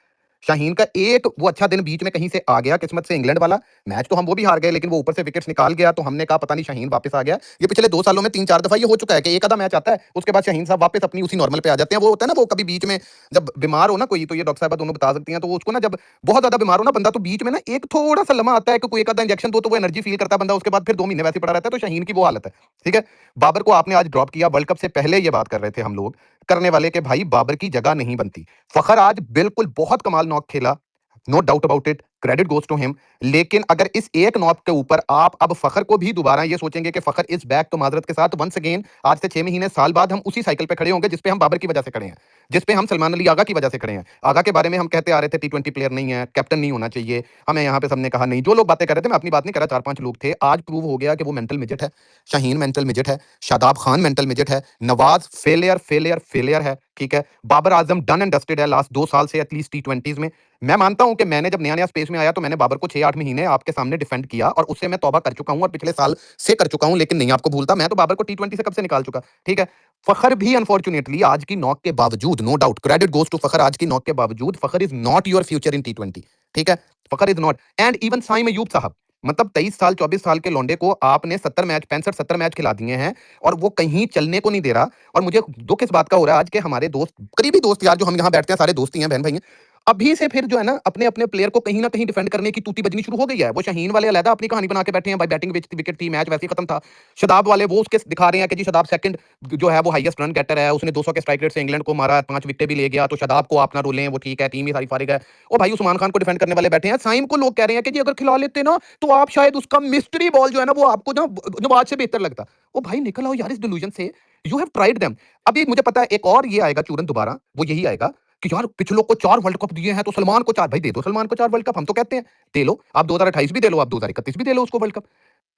शाहीन का एक वो अच्छा दिन बीच में कहीं से आ गया किस्मत से, इंग्लैंड वाला मैच तो हम वो भी हार गए, लेकिन वो ऊपर से विकेट्स निकाल गया तो हमने कहा पता नहीं शाहीन वापस आ गया। ये पिछले 2 सालों में 3-4 दफा ये हो चुका है कि एक आधा मैच आता है उसके बाद शाहीन साहब वापस अपनी उसी नॉर्मल पे आ जाते हैं। वो होता है ना, वो कभी बीच में जब बीमार हो ना कोई, तो ये डॉक्टर साहब दोनों बता सकती हैं, तो वो उसको ना जब बहुत ज्यादा बीमार हो ना बंदा, तो बीच में ना एक थोड़ा सा लम्हा आता है कि कोई एक आधा इंजेक्शन दो तो वो एनर्जी फील करता है बंदा, उसके बाद फिर 2 महीने वैसे पड़ा रहता है। तो शाहीन की वो हालत है, ठीक है। बाबर को आपने आज ड्रॉप किया, वर्ल्ड कप से पहले ये बात कर रहे थे हम लोग करने वाले कि भाई बाबर की जगह नहीं बनती। फखर आज बिल्कुल बहुत कमाल नॉक खेला, no doubt about it, credit goes to him. लेकिन अगर इस एक नॉक के ऊपर आप अब फखर को भी दोबारा ये सोचेंगे कि फखर इस बैक तो माजरत के साथ वंस अगेन आज से 6 महीने साल बाद हम उसी साइकिल पे खड़े होंगे जिसपे हम बाबर की वजह से खड़े हैं, जिसपे हम सलमान अली आगा की वजह से खड़े हैं। आगा के बारे में हम कहते आ रहे थे T20 प्लेयर नहीं है, कैप्टन नहीं होना चाहिए, हमें यहाँ पे सबने कहा नहीं। जो लोग बातें कर रहे थे, मैं अपनी बात नहीं कर रहा, 4-5 लोग थे, आज प्रूव हो गया कि वो मेंटल मिजट है, शाहीन मेंटल मिजट है, शादाब खान मेंटल मिजट है, नवाज फेलियर फेलियर फेलियर है, ठीक है। Babar Azam done and dusted है लास्ट 2 साल से एटलीस्ट T20s में। मैं मानता हूं कि मैंने जब नया नया स्पेस में आया तो मैंने बाबर को 6-8 महीने आपके सामने डिफेंड किया और उससे मैं तौबा कर चुका हूं और पिछले साल से कर चुका हूं, लेकिन नहीं आपको भूलता, मैं तो बाबर को T20 से कब से निकाल चुका, ठीक है। फखर भी अनफॉर्चुनेटली आज की नॉक के बावजूद, no doubt credit goes to Fakhar, आज की नॉक के बावजूद Fakhar is not your future in T20, ठीक है। Fakhar is not. And even Saim Ayub साहब, मतलब 23 साल 24 साल के लौंडे को आपने 70 मैच 65-70 मैच खिला दिए हैं और वो कहीं चलने को नहीं दे रहा। और मुझे दुख इस बात का हो रहा है आज के हमारे दोस्त, करीबी दोस्त यार, जो हम यहाँ बैठते हैं सारे दोस्त ही हैं, बहन भाई हैं, अभी से फिर जो है ना अपने अपने प्लेयर को कहीं ना कहीं डिफेंड करने की तूती बजनी शुरू हो गई है। वो शाहीन वाले अलग अपनी कहानी बना के बैठे हैं, भाई बैटिंग विकेट थी, मैच वैसे ही खत्म था। शदाब वाले वो उसके दिखा रहे हैं कि जी शदाब सेकंड जो है वो हाईएस्ट रन गेटर है, उसने 200 के स्ट्राइक रेट से इंग्लैंड को मारा, 5 विकेट भी ले गया, तो शदाब को आप ना रोलें, वो ठीक है, टीम ही सारी फारिग है। और भाई उस्मान खान को डिफेंड करने वाले बैठे हैं। साइम को लोग कह रहे हैं कि जी अगर खिला लेते ना तो आप शायद उसका मिस्ट्री बॉल जो है ना वो आपको ना नवाज से बेहतर लगता। ओ भाई निकल आओ यार इस डिल्यूजन से, यू हैव ट्राइड देम। अभी मुझे पता है एक और ये आएगा चूरन दोबारा, वो यही आएगा कि यार पिछलों को 4 वर्ल्ड कप दिए हैं तो सलमान को 4, भाई दे दो सलमान को 4 वर्ल्ड कप, हम तो कहते हैं दे लो, आप 2028 भी दे लो, आप 2031 भी दे लो उसको वर्ल्ड कप।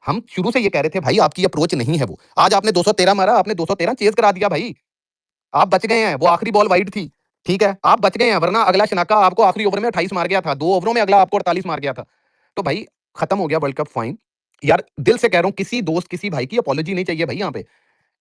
हम शुरू से ये कह रहे थे भाई आपकी अप्रोच नहीं है वो। आज आपने 213 मारा, आपने 213 चेज करा दिया भाई, आप बच गए हैं। वो आखिरी बॉल वाइड थी, ठीक है, आप बच गए हैं, वरना अगला शनाका आपको आखिरी ओवर में 28 मार गया था, 2 ओवरों में अगला आपको 48 मार गया था। तो भाई खत्म हो गया वर्ल्ड कप, फाइन यार, दिल से कह रहा हूं, किसी दोस्त किसी भाई की अपॉलॉजी नहीं चाहिए भाई यहाँ पे,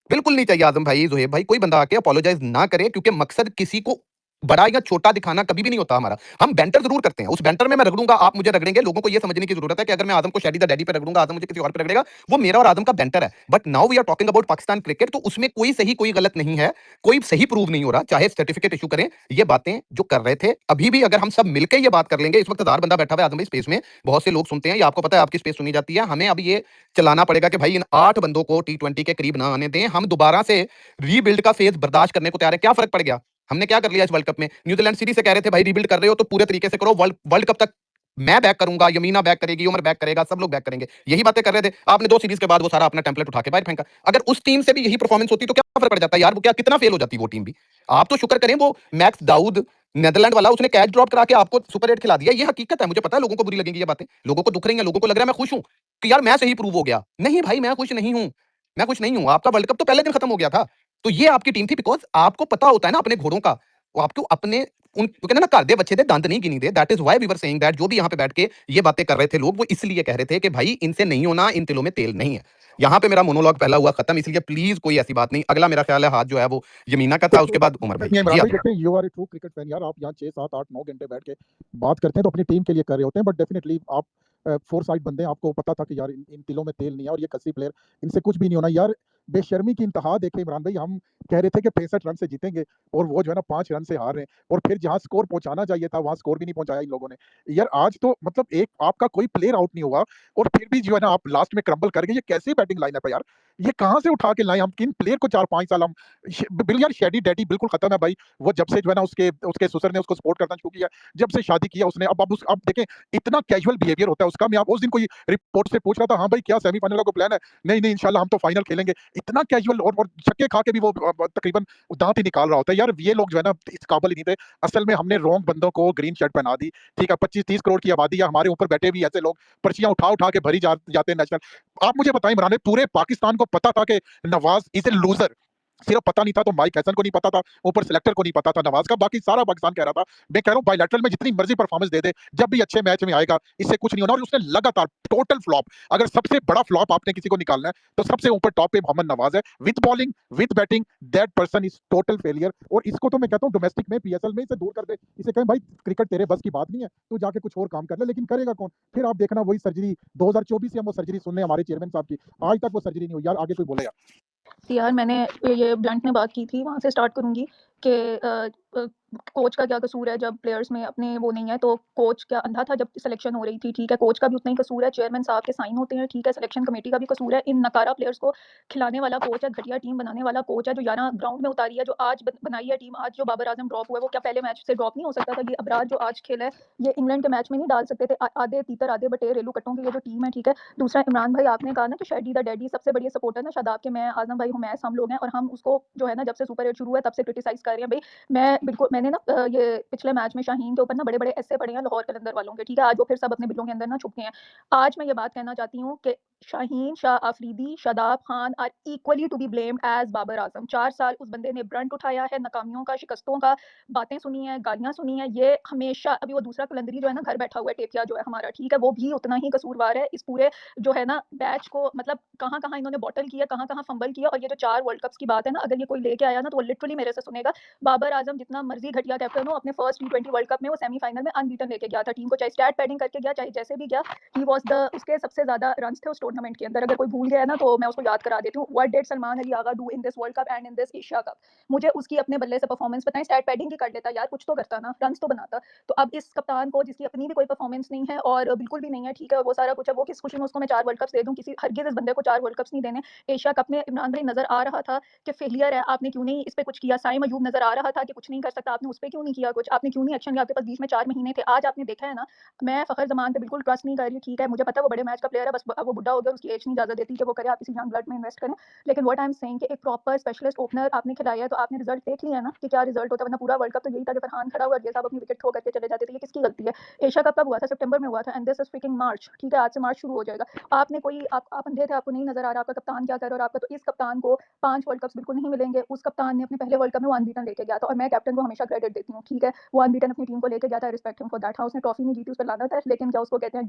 बिल्कुल नहीं चाहिए। आजम भाई, जोहेब भाई, कोई बंदा आके अपोलोजाइज ना करे, क्योंकि मकसद किसी को बड़ा या छोटा दिखाना कभी भी नहीं होता हमारा। हम बैंटर जरूर करते हैं, उस बैंटर में मैं रगड़ूंगा, आप मुझे रगड़ेंगे, लोगों को यह समझने की जरूरत है कि अगर मैं आजम को शैडी द डैडी पे रगड़ूंगा, आजम मुझे किसी और पे रगड़ेगा, वो मेरा और आजम का बैंटर है। But now we are talking about Pakistan cricket, तो उसमें कोई सही कोई गलत नहीं है, कोई सही प्रूव नहीं हो रहा, चाहे सर्टिफिकेट इशू करें। ये बातें जो कर रहे थे, अभी भी अगर हम सब मिलकर ये बात कर लेंगे, इस वक्त 1000 बंदा बैठा हुआ है आजम भाई स्पेस में, बहुत से लोग सुनते हैं, ये आपको पता है आपकी स्पेस सुनी जाती है, हमें अब ये चलाना पड़ेगा कि भाई इन 8 बंदों को T20 के करीब ना आने दें, हम दोबारा से रीबिल्ड का फेज बर्दाश्त करने को तैयार है। क्या फर्क पड़ गया, हमने क्या कर लिया इस वर्ल्ड कप में? न्यूजीलैंड सीरीज से कह रहे थे भाई रीबिल्ड कर रहे हो तो पूरे तरीके से करो, वर्ल्ड कप तक मैं बैक करूंगा, यमीना बैक करेगी, उमर बैक करेगा, सब लोग बैक करेंगे, यही बातें कर रहे थे। आपने 2 सीरीज के बाद वो सारा अपना टेम्पलेट उठा के बाहर फेंका। अगर उस टीम से भी यही परफॉर्मेंस होती तो क्या फर्क पड़ जाता यार, वो क्या कितना फेल हो जाती वो टीम भी। आप तो शुक्र करें वो मैक्स दाऊद नेदरलैंड वाला, उसने कैच ड्रॉप करा के आपको सुपर 8 खिला दिया। ये हकीकत है, मुझे पता है लोगों को बुरी लगेंगी ये बातें, लोगों को दुख रही है, लोगों को लग रहा है मैं खुश हूं कि यार मैं सही प्रूव हो गया। नहीं भाई, मैं खुश नहीं हूं, मैं खुश नहीं हूं। आपका वर्ल्ड कप तो पहले दिन खत्म हो गया था, तो ये आपकी टीम थी, बिकॉज आपको पता होता है ना अपने घोड़ों का, वो आपको अपने उन कहते हैं ना घर दे बच्चे दे दंद नहीं गिनी दे, that is why we were saying that. जो भी यहाँ पे बैठ के ये बातें कर रहे थे लोग, वो इसलिए कह रहे थे कि भाई इनसे नहीं होना, इन तिलों में तेल नहीं है। यहाँ पे मेरा मोनोलॉग पहला हुआ खत्म, इसलिए प्लीज कोई ऐसी बात नहीं। अगला मेरा ख्याल है हाथ जो है वो यमीना का था, उसके बाद उमर भाई।
इमरान
जी
भाई
आप
देखते हैं, you are a true cricket fan यार, आप यहाँ 6, 7, 8, 9 घंटे बैठ के बात करते हैं तो अपनी टीम के लिए कर रहे होते हैं, बट डेफिनेटली आप फोर साइड बंदे हैं, आपको पता था कि यार इन तिलों में तेल नहीं है और ये कसी प्लेयर, इनसे कुछ भी नहीं होना यार। बेशर्मी की इंतहा देखे इमरान भाई, हम कह रहे थे कि 65 रन से जीतेंगे और वो जो है ना 5 रन से हार रहे हैं, और फिर जहां स्कोर पहुंचाना चाहिए था वहां स्कोर भी नहीं पहुंचाया इन लोगों ने यार। आज तो मतलब एक आपका कोई प्लेयर आउट नहीं हुआ और फिर भी जो है ना आप लास्ट में क्रम्बल कर गए। ये कैसी बैटिंग लाइनअप है यार, ये कहां से उठा के लाए हम? किन प्लेयर को 4-5 साल हम बिल यार, शेडी डैडी बिल्कुल खत्म है भाई। वो जब से जो है ना उसके उसके ससुर ने उसको सपोर्ट करना शुरू किया, जब से शादी किया उसने, अब देखें इतना कैजुअल बिहेवियर होता है उसका। मैं आप उस दिन कोई रिपोर्ट से पूछ रहा था, हाँ भाई क्या सेमीफाइनल का प्लान है? नहीं नहीं इंशाल्लाह हम तो फाइनल खेलेंगे। इतना कैजुअल, और छक्के खा के भी वो तकरीबन दांत ही निकाल रहा होता है यार। ये लोग जो है ना इस काबिल ही नहीं थे। असल में हमने रॉन्ग बंदों को ग्रीन शर्ट पहना दी, ठीक है। 25-30 करोड़ की आबादी है, हमारे ऊपर बैठे भी ऐसे लोग पर्चियां उठा उठा के भरी जाते हैं नेशनल। आप मुझे बताएं इमरान, पूरे पाकिस्तान को पता था कि नवाज इज ए लूजर, सिर्फ पता नहीं था तो माइक हैसन को नहीं पता था, ऊपर सिलेक्टर को नहीं पता था नवाज का, बाकी सारा पाकिस्तान कह रहा था। मैं कह रहा हूं बायलैटरल में जितनी मर्जी परफॉर्मेंस दे दे, जब भी अच्छे मैच में आएगा इससे कुछ नहीं होना। और उसने लगातार टोटल फ्लॉप, अगर सबसे बड़ा फ्लॉप आपने किसी को निकालना है तो सबसे ऊपर टॉप पे मोहम्मद नवाज है, with bowling with batting, that person is total failure. और इसको तो मैं कहता हूं डोमेस्टिक में PSL में इसे दूर कर दे, इसे कहें भाई क्रिकेट तेरे बस की बात नहीं है, तू जाके कुछ और काम कर ले। लेकिन करेगा कौन? फिर आप देखना वही सर्जरी 2024 से हम वो सर्जरी सुनने हमारे चेयरमैन साहब की, आज तक वो सर्जरी नहीं हुई यार। आगे कोई बोले यार।
यार मैंने ये ब्लंट ने बात की थी, वहाँ से स्टार्ट करूँगी कि कोच का क्या कसूर है जब प्लेयर्स में अपने वो नहीं है, तो कोच क्या अंधा था जब सिलेक्शन हो रही थी, ठीक है? कोच का भी उतना ही कसूर है, चेयरमैन साहब के साइन होते हैं, ठीक है? सिलेक्शन कमेटी का भी कसूर है, इन नकारा प्लेयर्स को खिलाने वाला कोच है, घटिया टीम बनाने वाला कोच है, जो 11 ग्राउंड में उतारी है, जो आज बनाई है टीम, आज जो बाबर आजम ड्रॉप हुआ है, वो क्या पहले मैच से ड्रॉप नहीं हो सकता था? ये अबरार जो आज खेला है, ये इंग्लैंड के मैच में नहीं डाल सकते थे। आधे तीतर, आधे बटेर, रेलू कट्टों की ये जो टीम है, ठीक है? दूसरा, इमरान भाई आपने कहा ना कि शैडी द डैडी सबसे बड़ी सपोर्टर ना शादाब के, मैं, आजम भाई, हुमैस, हम लोग हैं, और हम उसको जो है ना जब से सुपर 8 शुरू हुआ है तब से क्रिटिसाइज कर रहे हैं। भाई मैं बिल्कुल, मैंने ना ये पिछले मैच में शाहीन के ऊपर ना बड़े-बड़े एस्से पढ़े हैं लाहौर कलंदर वालों के, ठीक है? आज वो फिर सब अपने बिलों के अंदर ना छुप गए हैं। आज मैं ये बात कहना चाहती हूँ कि Shaheen Shah Afridi, Shadab Khan are equally to be blamed as Babar Azam. 4 साल उस बंदे ने ब्रंट उठाया है, नाकामियों का, शिकस्तों का, बातें सुनी हैं, गालियाँ सुनी हैं। ये हमेशा, अभी वो दूसरा कलंदरी जो है ना घर बैठा हुआ है, टेकिया जो है हमारा, ठीक है? वो भी उतना ही कसूरवार है इस पूरे जो है ना बैच को, मतलब कहाँ-कहाँ इन्होंने बॉटल किया, कहाँ-कहाँ फंबल किया। और ये जो 4 वर्ल्ड कप्स की बात है ना, अगर ये कोई लेके आया ना तो वो लिटरली मेरे से सुनेगा। बाबर आजम जितना मर्जी घटिया कैप्टन हो, अपने फर्स्ट टी20 वर्ल्ड कप में वो सेमीफाइनल में अनबीटन लेके गया था टीम को, चाहे स्टैट पैडिंग करके गया, चाहे जैसे भी गया। ही वाज द, उसके सबसे ज्यादा रन्स थे उस टूर्नामेंट के अंदर। अगर कोई भूल गया है ना तो मैं उसको याद करा देती हूँ। What did Salman Ali Agha do in this world cup and in this Asia cup? मुझे उसकी अपने बल्ले से परफॉर्मेंस बताएं। स्टैट पैडिंग ही कर लेता यार, कुछ तो करता ना, रन्स तो बनाता। तो अब इस कप्तान को, जिसकी अपनी भी कोई परफॉर्मेंस नहीं है और बिल्कुल भी नहीं है, ठीक है, वो सारा कुछ है, वो किस खुशी में उसको मैं 4 वर्ल्ड कप्स दे दूं? किसी हरगिज़ इस बंदे को 4 वर्ल्ड कप्स नहीं देने। एशिया कप में इमरान भाई नजर आ रहा था कि फेलियर है, आपने क्यों नहीं इस पे कुछ किया? साइम अयूब नजर आ रहा था कि कुछ नहीं कर सकता, आपने उस पे क्यों नहीं किया कुछ? आपने क्यों नहीं एक्शन लिया? आपके पास बीच में 4 महीने थे। आज आपने देखा है ना, मैं फ़खर ज़मान पे बिल्कुल ट्रस्ट नहीं कर रही, ठीक है? मुझे पता है वो बड़े मैच का प्लेयर है, बस अब वो बुड्ढा हो गया, उसकी एज नहीं इजाज़त देती कि वो करे, आप किसी यंग ब्लड में इन्वेस्ट करें। लेकिन व्हाट आई एम सेइंग कि एक प्रॉपर स्पेशलिस्ट ओपनर आपने खिलाया है, तो आपने रिजल्ट देख लिया है ना कि क्या रिजल्ट होता है? वरना पूरा वर्ल्ड कप तो यही था कि फरहान खड़ा हुआ, ये साहब अपनी विकेट खो करके चले जाते थे। ये किसकी गलती है? एशिया कप कब हुआ था? सितंबर में हुआ था, एंड दिस इज फ्रीकिंग मार्च, ठीक है? आज से मार्च शुरू हो जाएगा। आपने कोई, आप अंधे थे, आपको नहीं नजर आ रहा आपका कप्तान क्या कर रहा है? और आपका, तो इस कप्तान को 5 वर्ल्ड कप्स बिल्कुल नहीं मिलेंगे। उस कप्तान ने अपने पहले वर्ल्ड कप में वो अनबीटन लेके गया था, और मैं कैप्टन को हमेशा क्रेडिट देती हूँ, ठीक है? वो अनबीटन अपनी टीम को लेके गया था, रिस्पेक्ट हिम फॉर दैट। हाँ, उसने ट्रॉफी नहीं जीती, उस पर लानत है, लेकिन क्या उसको कहते हैं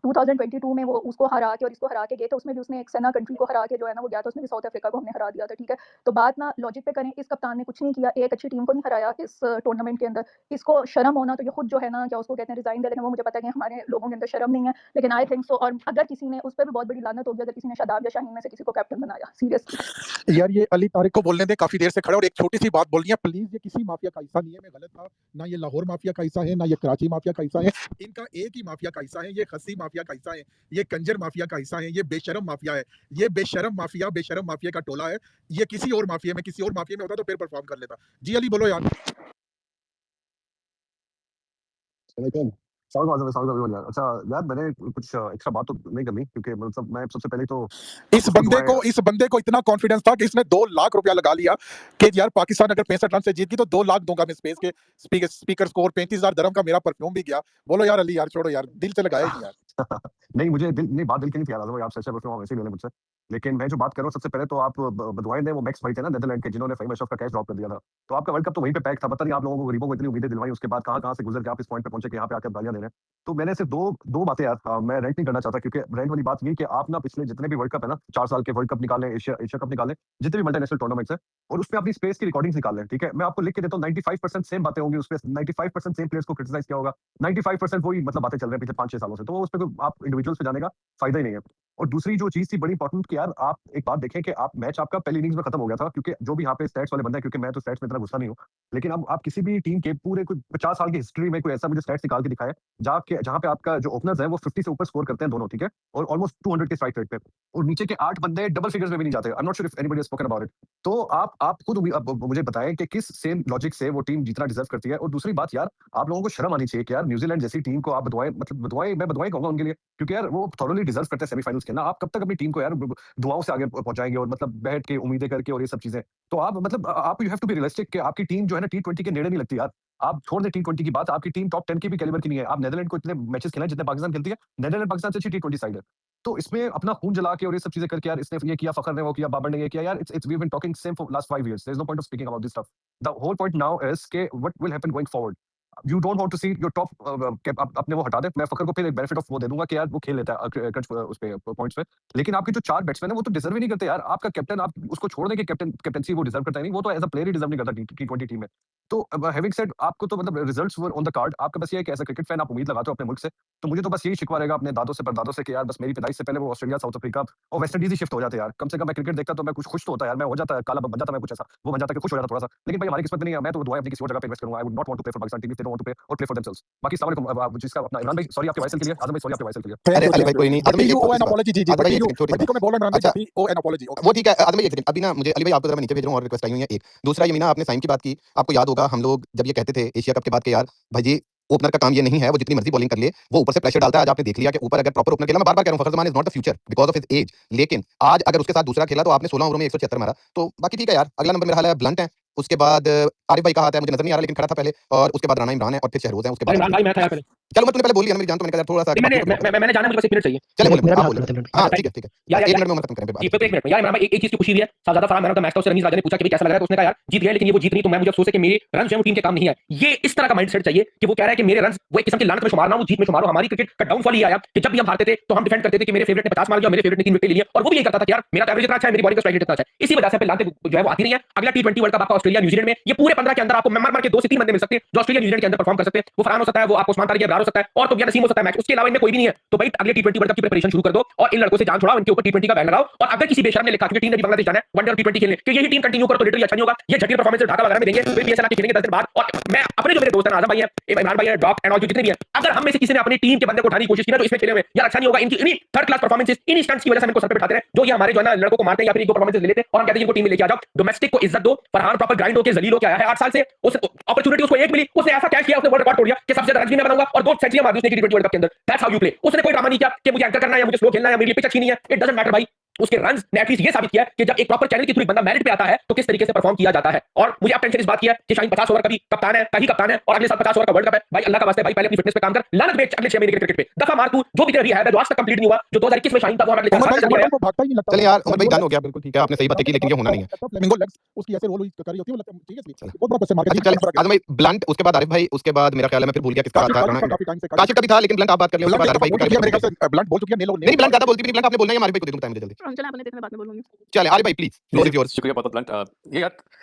2022 में वो उसको हरा के और इसको हरा के गए थे, उसमें भी उसने एक सेना कंट्री को हरा के जो है ना वो गया था, उसमें भी साउथ अफ्रीका को हमने हरा दिया था, ठीक है? तो बात ना लॉजिक पे करें। इस कप्तान ने कुछ नहीं किया, एक अच्छी टीम को नहीं हराया इस टूर्नामेंट के अंदर। इसको शर्म होना तो ये खुद जो है ना, क्या उसको कहते हैं, रिजाइन दे, लेकिन वो मुझे पता है कि हमारे लोगों के अंदर शर्म नहीं है, लेकिन आई थिंक सो। और अगर किसी ने, उस पर भी बहुत बड़ी लानत होगी अगर किसी ने शादाब या शाहीन में से किसी को कैप्टन बनाया, सीरियसली।
यार ये अली तारिक को बोलने दे, काफी देर से खड़ा, और एक छोटी सी बात बोलनी है प्लीज। ये किसी माफिया का हिस्सा नहीं है, मैं गलत था ना, ये लाहौर माफिया का हिस्सा है ना, ये कराची माफिया का हिस्सा है। इनका एक ही माफिया का हिस्सा है, ये खस्सी माफिया का हिस्सा है, ये कंजर माफिया का हिस्सा है, ये बेशरम माफिया है, ये बेशरम माफिया का टोला है। ये किसी और माफिया में, किसी और माफिया में होता तो फिर परफॉर्म कर लेता। जी अली बोलो यार।
अच्छा यार, मैंने कुछ एक्स्ट्रा बात तो नहीं करनी, क्योंकि मतलब मैं सबसे पहले तो
इस बंदे को इतना कॉन्फिडेंस था कि इसने 2 लाख रुपया लगा लिया कि यार पाकिस्तान अगर 65 रन से जीत गई तो 2 लाख दूंगा मैं स्पेस के स्पीकर स्कोर 35,000 दिरहम का मेरा परफ्यूम भी गया। बोलो यार अली, यार छोड़ो यार, दिल से लगाया ही नहीं यार।
नहीं, मुझे दिल नहीं, बात दिल की नहीं थी यार, आप सच्चा परफ्यूम वैसे ही ले लें मुझसे। लेकिन मैं जो बात कर रहा हूँ, सबसे पहले तो आप बदवाई ने वो मैक्स भाई थे ना नीदरलैंड के, जिन्होंने फहीम अशरफ का कैच ड्रॉप कर दिया था। तो आपका वर्ल्ड कप तो वहीं पे पैक था। पता नहीं आप लोगों को, गरीबों को इतनी उम्मीदें दिलवाई, उसके बाद कहाँ-कहाँ से गुजर के आप इस पॉइंट पे पहुंचे कि यहाँ पे आकर गालियां दे रहे हैं। तो मैंने सिर्फ दो बातें यार, मैं रैंक नहीं करना चाहता, क्योंकि रैंक वाली बात ये कि आप ना पिछले जितने भी वर्ल्ड कप है ना, 4 साल के वर्ल्ड कप निकाल लें, एशिया कप निकाल लें, जितने भी मल्टीनेशनल टूर्नामेंट्स हैं, और उसमें अपनी स्पेस की रिकॉर्डिंग्स निकाल लें, ठीक है? मैं आपको लिख के देता हूँ, 95% सेम बातें होंगी उसपे, 95% सेम प्लेयर्स को क्रिटिसाइज किया होगा, 95% वही मतलब बातें चल रही हैं पिछले 5-6 सालों से। तो उस पे कोई आप इंडिविजुअल्स पे जाने का फायदा ही नहीं है। और दूसरी जो चीज थी बड़ी इंपॉर्टेंट, कि यार आप एक बात देखें कि आप मैच आपका पहली इनिंग्स में खत्म हो गया था, क्योंकि जो भी यहाँ पे स्टैट्स वाले बंदे हैं, क्योंकि मैं तो स्टैट्स में इतना गुस्सा नहीं हूँ, लेकिन अब आप किसी भी टीम के पूरे कोई 50 साल की हिस्ट्री में कोई ऐसा मुझे स्टैट्स निकाल के दिखाए जहाँ पे आपका जो ओपनर्स है वो 50 से ऊपर स्कोर करते हैं दोनों, ठीक है? और ऑलमोस्ट 200 के स्ट्राइक रेट पे, और नीचे के 8 बंदे डबल फिगर्स में भी नहीं जाते। आई am not sure if anybody has spoken about it. तो आप खुद अब मुझे बताएं कि किस सेम लॉजिक से वो टीम जीतना डिजर्व करती है। और दूसरी बात यार, आप लोगों को शर्म आनी चाहिए कि यार न्यूजीलैंड जैसी टीम को आप मैं बदवाएं कहूंगा उनके लिए, क्योंकि यार वो थॉरली डिजर्व करते हैं सेमीफाइनल्स के ना। आप कब तक अपनी टीम को यार दुआओं से आगे पहुंचाएंगे, और मतलब बैठ के उम्मीदें करके और ये सब चीजें। तो आप मतलब आप you have to be realistic कि आपकी टीम जो है ना टी20 के नेड़े नहीं लगती यार। आप छोड़ दें टी20 की बात, आपकी टीम टॉप 10 के भी कैलिबर की नहीं है। आप नीदरलैंड को इतने मैचेस खेले जितने पाकिस्तान खेलती है, नीदरलैंड पाकिस्तान से अच्छी टी20 साइड है। तो इसमें अपना खून जला के और ये सब चीजें करके यार, इसने ये किया, फखर ने वो किया, बाबर ने ये किया, यार it's we have been talking same for last 5 years. There is no point of speaking about this stuff. The whole point now is के what will happen going forward. You don't want to see your top अपने वो हटा दे। मैं फखर को फिर एक benefit of वो दे दूंगा कि यार वो खेल लेता है क्रंच उस पे पॉइंट्स पे, लेकिन आपके जो 4 बैट्समैन है वो तो डिजर्व ही नहीं करते यार। आपका कैप्टन, आप उसको छोड़ दें कि कैप्टनसी वो डिजर्व करता है नहीं, वो तो एज अ प्लेयर ही डिजर्व नहीं करता T20 टीम में। तो हैविंग सेड, आपको तो मतलब results were on the card. आपका बस ये है कि एज अ क्रिकेट फैन आप उम्मीद लगाते हो अपने मुल्क से। तो मुझे तो बस यही शिकवा रहेगा अपने दादों से परदादों से कि यार बस मेरी पैदाइश से पहले वो ऑस्ट्रेलिया, साउथ अफ्रीका और वेस्ट इंडीज ही शिफ्ट हो जाते यार। कम से कम मैं क्रिकेट देखता तो मैं कुछ खुश तो होता यार, मैं हो जाता काला बन जाता, मैं कुछ ऐसा वो बन जाता कि खुश हो जाता थोड़ा सा। लेकिन भाई हमारी किस्मत में नहीं है। मैं तो दुआएं अपनी किसी और जगह पे इन्वेस्ट करूंगा। I would not want to play for Pakistan team if they don't want to play और प्ले फॉर देमसेल्व्स। बाकी अस्सलाम वालेकुम। जिसका अपना इमरान भाई, सॉरी आपके वॉइस के लिए, आजम भाई सॉरी आपके वॉइस के लिए।
थैंक
अरे
यू
अली भाई
थैंक यू
कोई नहीं,
बट
आदम भाई
यू
एक
ओ
छोटी
एन
सी बात,
apology ji ji
Adam
but
भाई एक
यू
सेकंड छोटी सी
बट
बात।
को मैं बोल रहा इमरान भाई
अच्छा
but oh an apology okay
वो ठीक है आदम भाई, एक सेकंड अभी ना मुझे अली भाई आपको जरा नीचे भेज रहा हूँ और रिक्वेस्ट आई हुई है एक दूसरा। ये मीना आपने साइम की बात की, आपको याद होगा हम लोग जब ये कहते थे एशिया कप के बाद के यार भाई जी ओपनर का काम ये नहीं है, वो जितनी मर्जी बॉलिंग कर ले वो ऊपर से प्रेशर डालता है। आज आपने देख लिया कि ऊपर अगर प्रॉपर ओपनर खेला, मैं बार बार कह रहा हूं Fakhar Zaman is not the future because of his age, लेकिन आज अगर उसके साथ दूसरा खेला तो आपने 16 ओवरों में 176 मारा। तो बाकी ठीक है यार। अगला नंबर मेरा हाल है ब्लंट है, उसके बाद आरिफ भाई का हाथ है, मुझे नजर नहीं आ रहा लेकिन खड़ा था पहले, और उसके बाद राणा इमरान है और फिर शहरोज है, उसके
और
बाद
इमरान भाई मैं था यार पहले।
चलो मैं तूने पहले बोल लिया ना, मेरी जान, तो मैंने कहा थोड़ा सा
नहीं
बाकी
मैंने जाना, मुझे बस 1 मिनट चाहिए।
चले बोले
मेरा भी
आप
हाथ
बोले।
खड़ा था।
हाँ
अच्छा
ठीक है ठीक है,
यार
1
यार
मिनट में उम्र खत्म करेंगे
एक मिनट में यार इमरान भाई एक चीज की खुशी भी है। Shahzada Farhan man of the match था, उससे रमीज राजा ने पूछा कि भाई कैसा लग रहा है, तो उसने कहा यार जीत गए लेकिन ये वो जीत नहीं, तो मैं मुझे अफसोस है कि मेरे रन जो है वो टीम के काम नहीं है। ये इस तरह का माइंडसेट चाहिए कि वो कह रहा है कि मेरे रन वो एक किस्म की लानत में शुमार ना हो, जीत में शुमार हो। हमारी क्रिकेट का डाउनफॉल ये आया कि जब भी हम हारते थे तो हम डिफेंड करते थे कि मेरे फेवरेट ने 50 मार दिया, मेरे फेवरेट ने 3 विकेट लिए, और वो भी यही करता था कि यार मेरा एवरेज इतना अच्छा है, मेरी बॉलिंग का स्ट्राइक रेट इतना अच्छा है। इसी वजह से लानतें जो है वो आती नहीं है। अगला T20 वर्ल्ड कप आपका ऑस्ट्रेलिया न्यूजीलैंड में, ये पूरे 15 के अंदर आपको मार मार के 2 से 3 बंदे मिल सकते हैं जो ऑस्ट्रेलिया न्यूजीलैंड के अंदर परफॉर्म कर सकते हैं। वो फरहान हो सकता है, वो आपको उस्मान तारिक इब्रार हो सकता है, और तो नसीम हो सकता है मैच, उसके अलावा इनमें कोई भी नहीं है। तो भाई अगले T20 वर्ल्ड कप की प्रिपरेशन शुरू कर दो और इन लड़कों से जान छुड़ाओ, इनके ऊपर T20 का बैन लगाओ। और अगर किसी बेशरम ने लिखा क्योंकि टीम ने भी बांग्लादेश जाना है वनडे और T20 खेलने कि यही टीम कंटिन्यू करो तो लिटरली अच्छा नहीं होगा। ये झटिल परफॉर्मेंस ढाका वगैरह में देंगे, फिर PSL आके खेलेंगे 10 दिन बाद। और मैं अपने जो मेरे दोस्त हैं आजम भाई है, इमरान भाई है, डॉक एंड ऑल जो जितने भी हैं, अगर हम में से किसी ने अपनी टीम के बंदे को उठाने की कोशिश की ना तो इसमें खेले हुए यार अच्छा नहीं होगा। इनकी इन्हीं third class performance in stunts की वजह से हम इनको सर पे बिठाते हैं, जो ये हमारे जो है ना लड़कों को मारते हैं या फिर इनको परफॉर्मेंस ले लेते हैं और हम कहते हैं इनको टीम में लेके आ जाओ। डोमेस्टिक को इज्जत दो। फरहान प्रॉपर ग्राइंड होकर जलील होकर आया है 8 साल से, उस अपॉर्चुनिटी उसको एक मिली, उसने ऐसा कैच किया, उसने वर्ल्ड रिकॉर्ड तोड़ दिया कि सबसे ज्यादा रन भी मैं बनाऊंगा और 2 सेंचुरी मारी उसने T20 वर्ल्ड कप के अंदर। That's how you play. उसने कोई ड्रामा नहीं किया कि मुझे एंकर करना है या मुझे स्लो खेलना है या मेरी पिच अच्छी नहीं है, इट डजंट मैटर भाई। उसके रन्स ने एटलीस्ट ये साबित किया कि जब एक प्रॉपर चैनल के थ्रू बंदा मेरिट पे आता है तो किस तरीके से परफॉर्म किया जाता है। और मुझे अब टेंशन इस बात की है कि शाहीन 50 ओवर का भी कप्तान है, कहीं कप्तान है, और अगले साल 50 ओवर का वर्ल्ड कप है। भाई अल्लाह का वास्ते भाई पहले अपनी फिटनेस पे काम कर, लानत बेच अगले 6 महीने के क्रिकेट पे दफा मार तू, जो भी तेरा रिहैब है जो आज तक कंप्लीट नहीं हुआ, जो 2021 में शाहीन था वो हमारे लिए
उमर भाई
चल
उमर
गया
भाई को भागता ही नहीं लगता
चले
वो
यार उमर भाई
फ्लेमिंगो
डन हो गया, बिल्कुल ठीक है, आपने सही बात की, लेकिन ये होना नहीं है।
फ्लेमिंगो लेग्स उसकी ऐसे रोल हुई कर रही होती है, वो लगता है सीरियसली
चलो
बहुत बड़ा क्वेश्चन मार्क है
अच्छा
जीत का
चले
नंबर आ गया।
आजम भाई ब्लंट, उसके बाद आरिफ भाई, उसके बाद मेरा ख्याल है मैं फिर भूल गया किसका था, राणा
काशिफ काफी टाइम से
काशिफ का भी था, लेकिन ब्लंट आप बात कर लें, उसके
ब्लंट
बाद
एक
आरिफ
दफा
भाई
बोल
की
चुकी है मेरे
गाड़ी
ख्याल से ब्लंट बोल चुकी है नेल
नहीं ब्लंट ज्यादा बोलती भी नहीं, ब्लंट आपने बोलना है, हमारे भाई को दे दूं टाइम मुझे जल्दी।
चले आपने देखने बाद में बोलूंगी।
चले आरिफ भाई प्लीज फ्लोर इज योर्स।
शुक्रिया बहुत ब्लंट। ये यार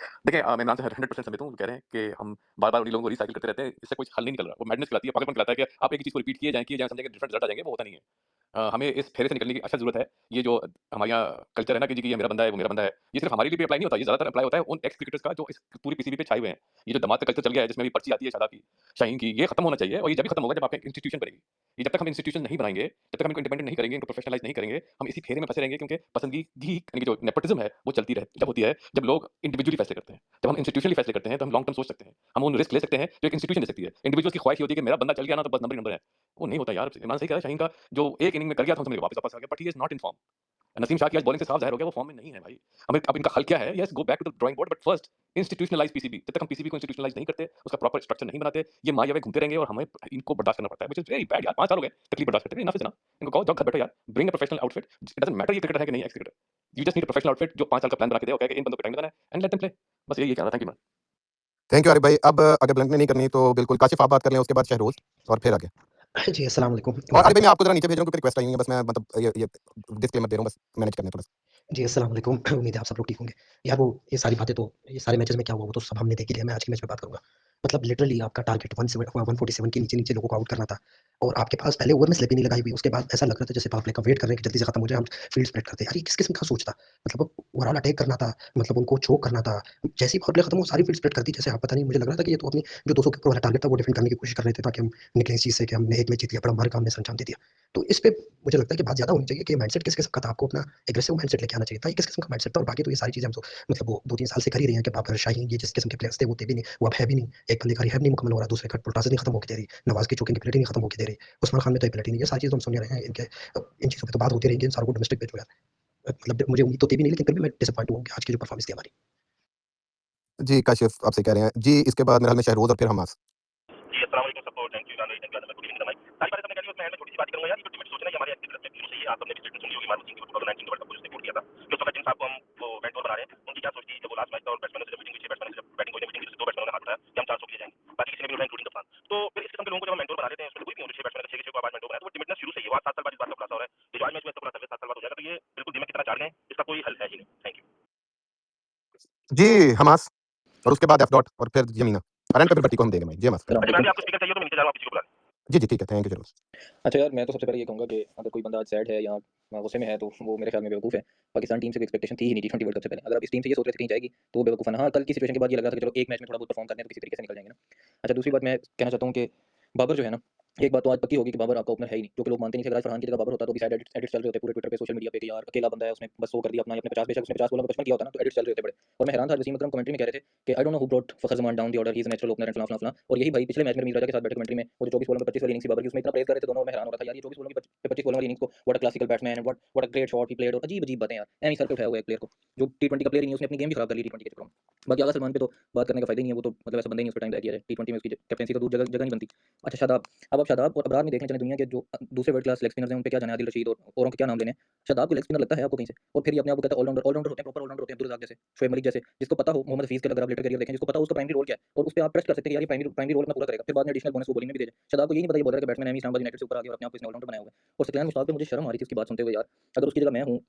देखिए, मैं इमरान से 100% सहमत हूँ। कह रहे हैं कि हम बार-बार उन्हीं लोगों को रिसाइकिल करते रहते हैं, इससे कुछ हल नहीं निकल रहा। वो मैडनेस खिलाती है, पागलपन खिलाता है कि आप एक ही चीज़ को रिपीट किए जाएँ समझेंगे डिफरेंट रिजल्ट आ जाएंगे, वो होता नहीं है। हमें इस फेरे से निकलने की अच्छा ज़रूरत है। ये जो हमारे यहाँ कल्चर है ना कि जी कि ये मेरा बंदा है, वो मेरा बंदा है, ये सिर्फ हमारे लिए भी अप्लाई नहीं होता, ये ज़्यादातर अप्लाई होता है उन एक्स क्रिकेटर्स का जो इस पूरी पीसीबी पे छाए हुए हैं। ये जो दमाद का कल्चर चल गया है जिसमें भी पर्ची आती है शादाब की, शाहीन की, ये खत्म होना चाहिए। और ये जब भी खत्म होगा जब आपका इंस्टीट्यूशन बनेगी। ये जब तक हम इंस्टीट्यूशन नहीं बनाएंगे, जब तक हम इनको इंडिपेंडेंट नहीं करेंगे, इनको प्रोफेशनलाइज नहीं करेंगे, हम इसी फेरे में फंसे रहेंगे। क्योंकि पसंदीगी यानी कि जो नेपोटिज्म है वो चलती जब होती है जब लोग इंडिविजुअली फैसले करते हैं। जब हम इंस्टीट्यूशनली फैसले करते हैं तो हम लॉन्ग टर्म सोच सकते हैं, हम उन रिस्क ले सकते हैं जो एक इंस्टीट्यूशन ले सकती है। इंडिविजुअल की ख्वाहिश होती है कि मेरा बंदा चल गया ना तो बस नंबर ही नंबर है, वो नहीं होता यार। इमरान सही कह रहा है, शाहीन का जो एक इनिंग में कर गया था उसमें वापस आ गया, but he is not in form. Naseem Shah की आज बॉलिंग से साफ जाहिर हो गया वो फॉर्म में नहीं है भाई। हमें अब इनका हल क्या है? Yes, go back to the drawing board, but first institutionalize PCB. जब तक हम पीसीबी को इंस्टीट्यूशनलाइज नहीं करते, उसका प्रॉपर स्ट्रक्चर नहीं बनाते, ये मायावे घूमते रहेंगे और हमें इनको बर्दाश्त करना पड़ता है, व्हिच इज वेरी बैड यार। 5 साल हो गए तकलीफ बर्दाश्त करते हैं, इनफ इज इनफ। इनको कहो जाओ घर बैठो यार, bring a professional outfit. It doesn't matter ये क्रिकेटर है कि नहीं x cricketer, you just need a professional outfit जो 5 साल का प्लान बना के दे और कहे कि इन बंदों को टाइम देना है एंड लेट देम प्ले। बस यही कहना था। Thank you man.
Thank you Arif भाई। अब अगर ब्लंट ने नहीं करनी तो बिल्कुल काशिफ आप बात कर लें, उसके बाद शहरोज और फिर आगे।
जी, अस्सलाम वालेकुम।
और आरिफ भाई मैं आपको जरा नीचे भेज रहा हूँ क्योंकि रिक्वेस्ट आई हुई है, बस मैं मतलब ये डिस्क्लेमर दे रहा हूँ, बस मैनेज करना है थोड़ा सा।
जी, अस्सलाम वालेकुम। उम्मीद है आप सब लोग ठीक होंगे। यार वो ये सारी बातें तो ये सारे मैचेस में क्या हुआ वो तो सब हमने देख ही लिया। मैं आज के मैच में बात करूँगा। मतलब लिटरली आपका टारगेट 147 के नीचे लोगों को आउट करना था और आपके पास पहले ओवर में स्लिप ही नहीं लगाई हुई। उसके बाद ऐसा लग रहा था जैसे पावर प्ले का वेट कर रहे हैं कि जल्दी से खत्म हो जाए, हम फील्ड स्प्रेड करते हैं। यार ये किस किस्म का सोच था? मतलब ओवरऑल अटैक करना था, मतलब उनको चोक करना था। जैसे ही पावर प्ले खत्म हुआ सारी फील्ड स्प्रेड कर दी। जैसे आप पता नहीं, मुझे लग रहा था कि ये तो अपनी जो 200 के ऊपर वाला टारगेट था वो डिफेंड करने की कोशिश कर रहे थे ताकि हम निकलें इस चीज़ से कि हमने एक मैच जीत लिया, बड़ा हमारे काम में अंजाम दे दिया। तो इस पे मुझे लगता है कि बात ज़्यादा होनी चाहिए कि माइंडसेट किस किस्म का था। आपको अपना एग्रेसिव माइंडसेट लेके आना चाहिए था। ये किस किस्म का माइंडसेट था? और बाकी तो ये सारी चीज़ें हम तो मतलब वो 2-3 साल से कर ही रहे हैं कि बाबर, शाहीन, ये जिस किस्म के प्लेयर्स थे वो थे भी नहीं, वो अब है भी नहीं। एक बंदे का रिहैब नहीं मुकम्मल हो रहा, दूसरे का पुलटाज़ नहीं खत्म होके दे रही, नवाज़ की चोकिंग की प्लेटिंग नहीं खत्म होके दे रही, उस्मान खान में तो एबिलिटी नहीं। ये सारी चीज़ें हम सुन रहे हैं। इनके इन चीज़ों पे तो बात होती रहेगी। इन सारों को डोमेस्टिक भेजो यार। मतलब मुझे उम्मीद तो थी भी नहीं, लेकिन फिर भी मैं डिसअपॉइंट हुआ कि आज की जो परफॉर्मेंस थी हमारी।
जी काशिफ आप सही कह रहे हैं जी। इसके बाद मेरे हाल में शहरोज और फिर हमास।
जी, अस्सलाम वालेकुम सबको। थैंक यू इमरान भाई, थैंक यू आजम भाई, गुड इवनिंग भाई। सारी बातें हमने कर ली, उसमें एंड में छोटी सी बात करूंगा यार। ये जो टीम सोचना ये हमारे एक्टिव तरफ से शुरू से ही आप सबने भी स्टेटमेंट सुनी होगी मारूफ सिंह की 2019 के वर्ल्ड कप को जो सपोर्ट किया था। जो वक्त जिन साहब को हम वो मेंटोर बना रहे हैं, उनकी क्या सोच थी जब वो लास्ट मैच था और बैट्समैनों से जब मीटिंग हुई, 6 बैट्समैनों से जब बैटिंग हुई, मीटिंग हुई, 2 बैट्समैनों ने हाथ उठाया कि हम 400 के लिए जाएंगे, बाकी किसी ने भी उठाया इंक्लूडिंग कप्तान। आज मैच में इसका पूरा सर्विस 7 साल बाद हो जाएगा, तो ये बिल्कुल दिमाग की तरह चार्ज है, इसका कोई हल है ही नहीं। Thank you.
जी हमास और उसके बाद एफ डॉट और फिर यमीना अरन पे फिर बट्टी को हम देंगे भाई। जी हमास
अच्छा इमरान भाई आपको स्पीकर चाहिए तो मैं नीचे जा रहा हूँ, आप किसी को बुला लें।
जी ठीक है थैंक यू जरूर।
अच्छा यार मैं तो सबसे पहले ये कहूँगा कि अगर कोई बंदा आज सैड है या गुस्से में है तो वो मेरे ख्याल में बेवकूफ़ है। पाकिस्तान टीम से एक्सपेक्टेशन थी ही नहीं T20 वर्ल्ड कप से पहले। अगर आप इस टीम से ये सोच रहे थे कहीं जाएगी तो वो बेवकूफ़ है। हाँ, कल की सिचुएशन के बाद ये लग रहा था कि चलो एक मैच में थोड़ा बहुत परफॉर्म करने हैं तो किसी तरीके से निकल जाएंगे ना। अच्छा दूसरी बात मैं कहना चाहता हूँ कि बाबर जो है ना, एक बात तो आज पक्की होगी कि बाबर आपका ओपनर है ही नहीं, जो कि लोग मानते नहीं थे। अगर आज फरहान की जगह बाबर होता तो भी शायद एडिट्स चल रहे होते पूरे ट्विटर पे सोशल मीडिया पे कि यार अकेला बंदा है उसने बस वो कर दिया अपना, अपने 50 बेशक उसने 50 बॉलों में 55 किया होता ना तो एडिट्स चल रहे होते बड़े। और मैं हैरान था वसीम अकरम कमेंट्री में कह रहे थे कि I don't know who brought Fakhar Zaman down the order, he is natural opener and फलाना फलाना। और यही भाई पिछले मैच में रमीज राजा के साथ बैठे कमेंट्री में वो जो 24 बॉलों में 25 वाली इनिंग्स थी बाबर की उसमें इतना प्रेज कर रहे थे दोनों। मैं हैरान हो रहा था यार ये 24 बॉलों में 25 बॉलों वाली इनिंग्स को what a classical batsman, what a great shot he played. और अजीब बातें यार ऐसे ही सर पे उठाया हुआ एक प्लेयर को जो T20 का प्लेयर ही नहीं, उसने अपनी गेम भी खराब कर ली T20 के चक्कर में। बाकी आगा सलमान पे तो बात करने का फायदा ही नहीं है, वो तो मतलब ऐसा बंदा ही नहीं उसको टाइम किया है T20 में उसकी कैप्टनसी तो दूर जगह नहीं बनती। अच्छा शादाब, अब आप शादाब और अबरार में देखने चले दुनिया के जो दूसरे वर्ल्ड क्लास लेग स्पिनर्स हैं उन पे क्या जाने, आदिल रशीद और औरों के क्या नाम लेने हैं। शादाब को लेग स्पिनर लगता है आपको कहीं से? और फिर ये अपने आप को कहता है ऑलराउंडर होते हैं, प्रॉपर ऑलराउंडर होते हैं अब्दुल रज़ाक जैसे, शोएब मलिक जैसे, जिसको पता हो मोहम्मद हफीज का अगर आप लेटर करियर देखें, जिसको पता हो उसका प्राइमरी रोल क्या है और उस पे आप ट्रस्ट कर सकते हैं कि यार ये प्राइमरी रोल अपना पूरा करेगा, फिर बाद में एडिशनल बोनस वो बॉलिंग में भी दे जाए। शादाब को यही नहीं पता ये बॉलर का बैट्समैन है, इस्लामाबाद यूनाइटेड से ऊपर आ गया और अपने आप को इसने ऑलराउंडर बनाया हुआ है। और सकलैन मुश्ताक पे मुझे शर्म आ रही थी उसकी बात सुनते हुए यार। अगर उसकी जगह मैं हूँ,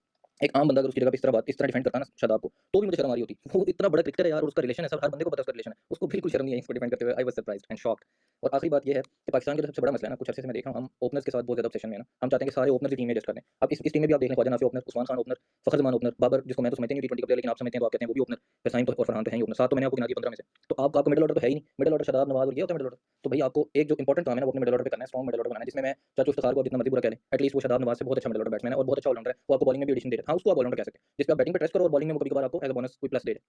एक आम बंदा अगर उसकी जगह इस तरह डिफेंड करता ना शादाब को तो भी मुझे शर्म आ रही होती। वो इतना बड़ा क्रिकेटर है यार और उसका रिलेशन है, सब हर बंदे को पता है उसका रिलेशन है, उसको बिल्कुल शर्म नहीं है इसको डिफेंड करते हुए। I was surprised and shocked. और आखिरी बात ये है कि पाकिस्तान का जो सबसे बड़ा मसला है ना, कुछ अर्से से मैं देख रहा हूँ हम ओपनर्स के साथ बहुत ज्यादा ऑब्सेशन में है ना। हम चाहते हैं कि सारे ओपनर की टीम में एडजस्ट कर दें। अब इस टीम में भी आप देख लें ख्वाजा नाफी ओपनर, उस्मान खान ओपनर, फखर जमान ओपनर, बाबर जिसको मैं तो समझते नहीं T20 का प्लेयर लेकिन आप समझते हैं तो आप कहते हैं वो भी ओपनर, फरहान और फरहान तो हैं ही ओपनर, 7 तो मैंने आपको गिना दिए 15 में से। तो आपका मिडिल ऑर्डर तो है ही नहीं, मिडिल ऑर्डर शादाब नवाज और ये होता है मिडिल ऑर्डर। तो भाई आपको एक जो इंपॉर्टेंट काम है ना वो अपने मिडिल ऑर्डर पे करना है, स्ट्रॉन्ग मिडिल ऑर्डर बनाना है, जिसमें मैं चाचू इफ्तिखार को जितना मर्जी बुरा कह लें एटलीस्ट वो शादाब नवाज से बहुत अच्छा मिडिल ऑर्डर बैट्समैन है और बहुत अच्छा ऑलराउंडर है। वो आपको बॉलिंग में भी एडिशन दे रहा है। हाँ उसको आप ऑलराउंडर कह सकते हैं, जिस पे आप बैटिंग पे ट्रस्ट करो और बॉलिंग में वो कभी-कभार आपको एज अ बोनस कोई प्लस दे दे।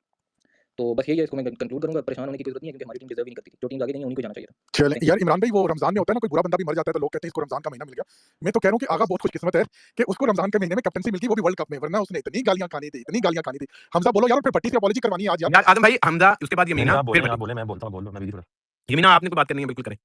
तो बस यही है, इसको मैं कंक्लूड करूंगा। परेशान होने की कोई जरूरत नहीं है क्योंकि हमारी टीम डिजर्व ही नहीं करती थी। जो टीम आगे नहीं है उन्हीं को जाना चाहिए था।
चलें
थैंक यू।
यार इमरान भाई, वो रमजान में होता है ना, कोई बुरा बंदा भी मर जाता है तो लोग कहते हैं इसको रमजान का महीना मिल गया। मैं तो कह रहा हूँ कि आगा बहुत खुशकिस्मत है कि उसको रमजान के महीने में कैप्टनसी मिलती, वो भी वर्ल्ड कप में, वरना उसने इतनी गालियां खानी थी। हमजा बोलो यार, और फिर भट्टी से अपॉलॉजी करवानी है आज यार।
यार आदम भाई हमजा उसके बाद
नहीं
यमीना
आप
फिर
बोले, आप
बट्टी।
बोले, मैं बोलता हूँ, बोल लो, मैं भी थोड़ा।
यमीना आपने कोई बात करनी है बिल्कुल करें।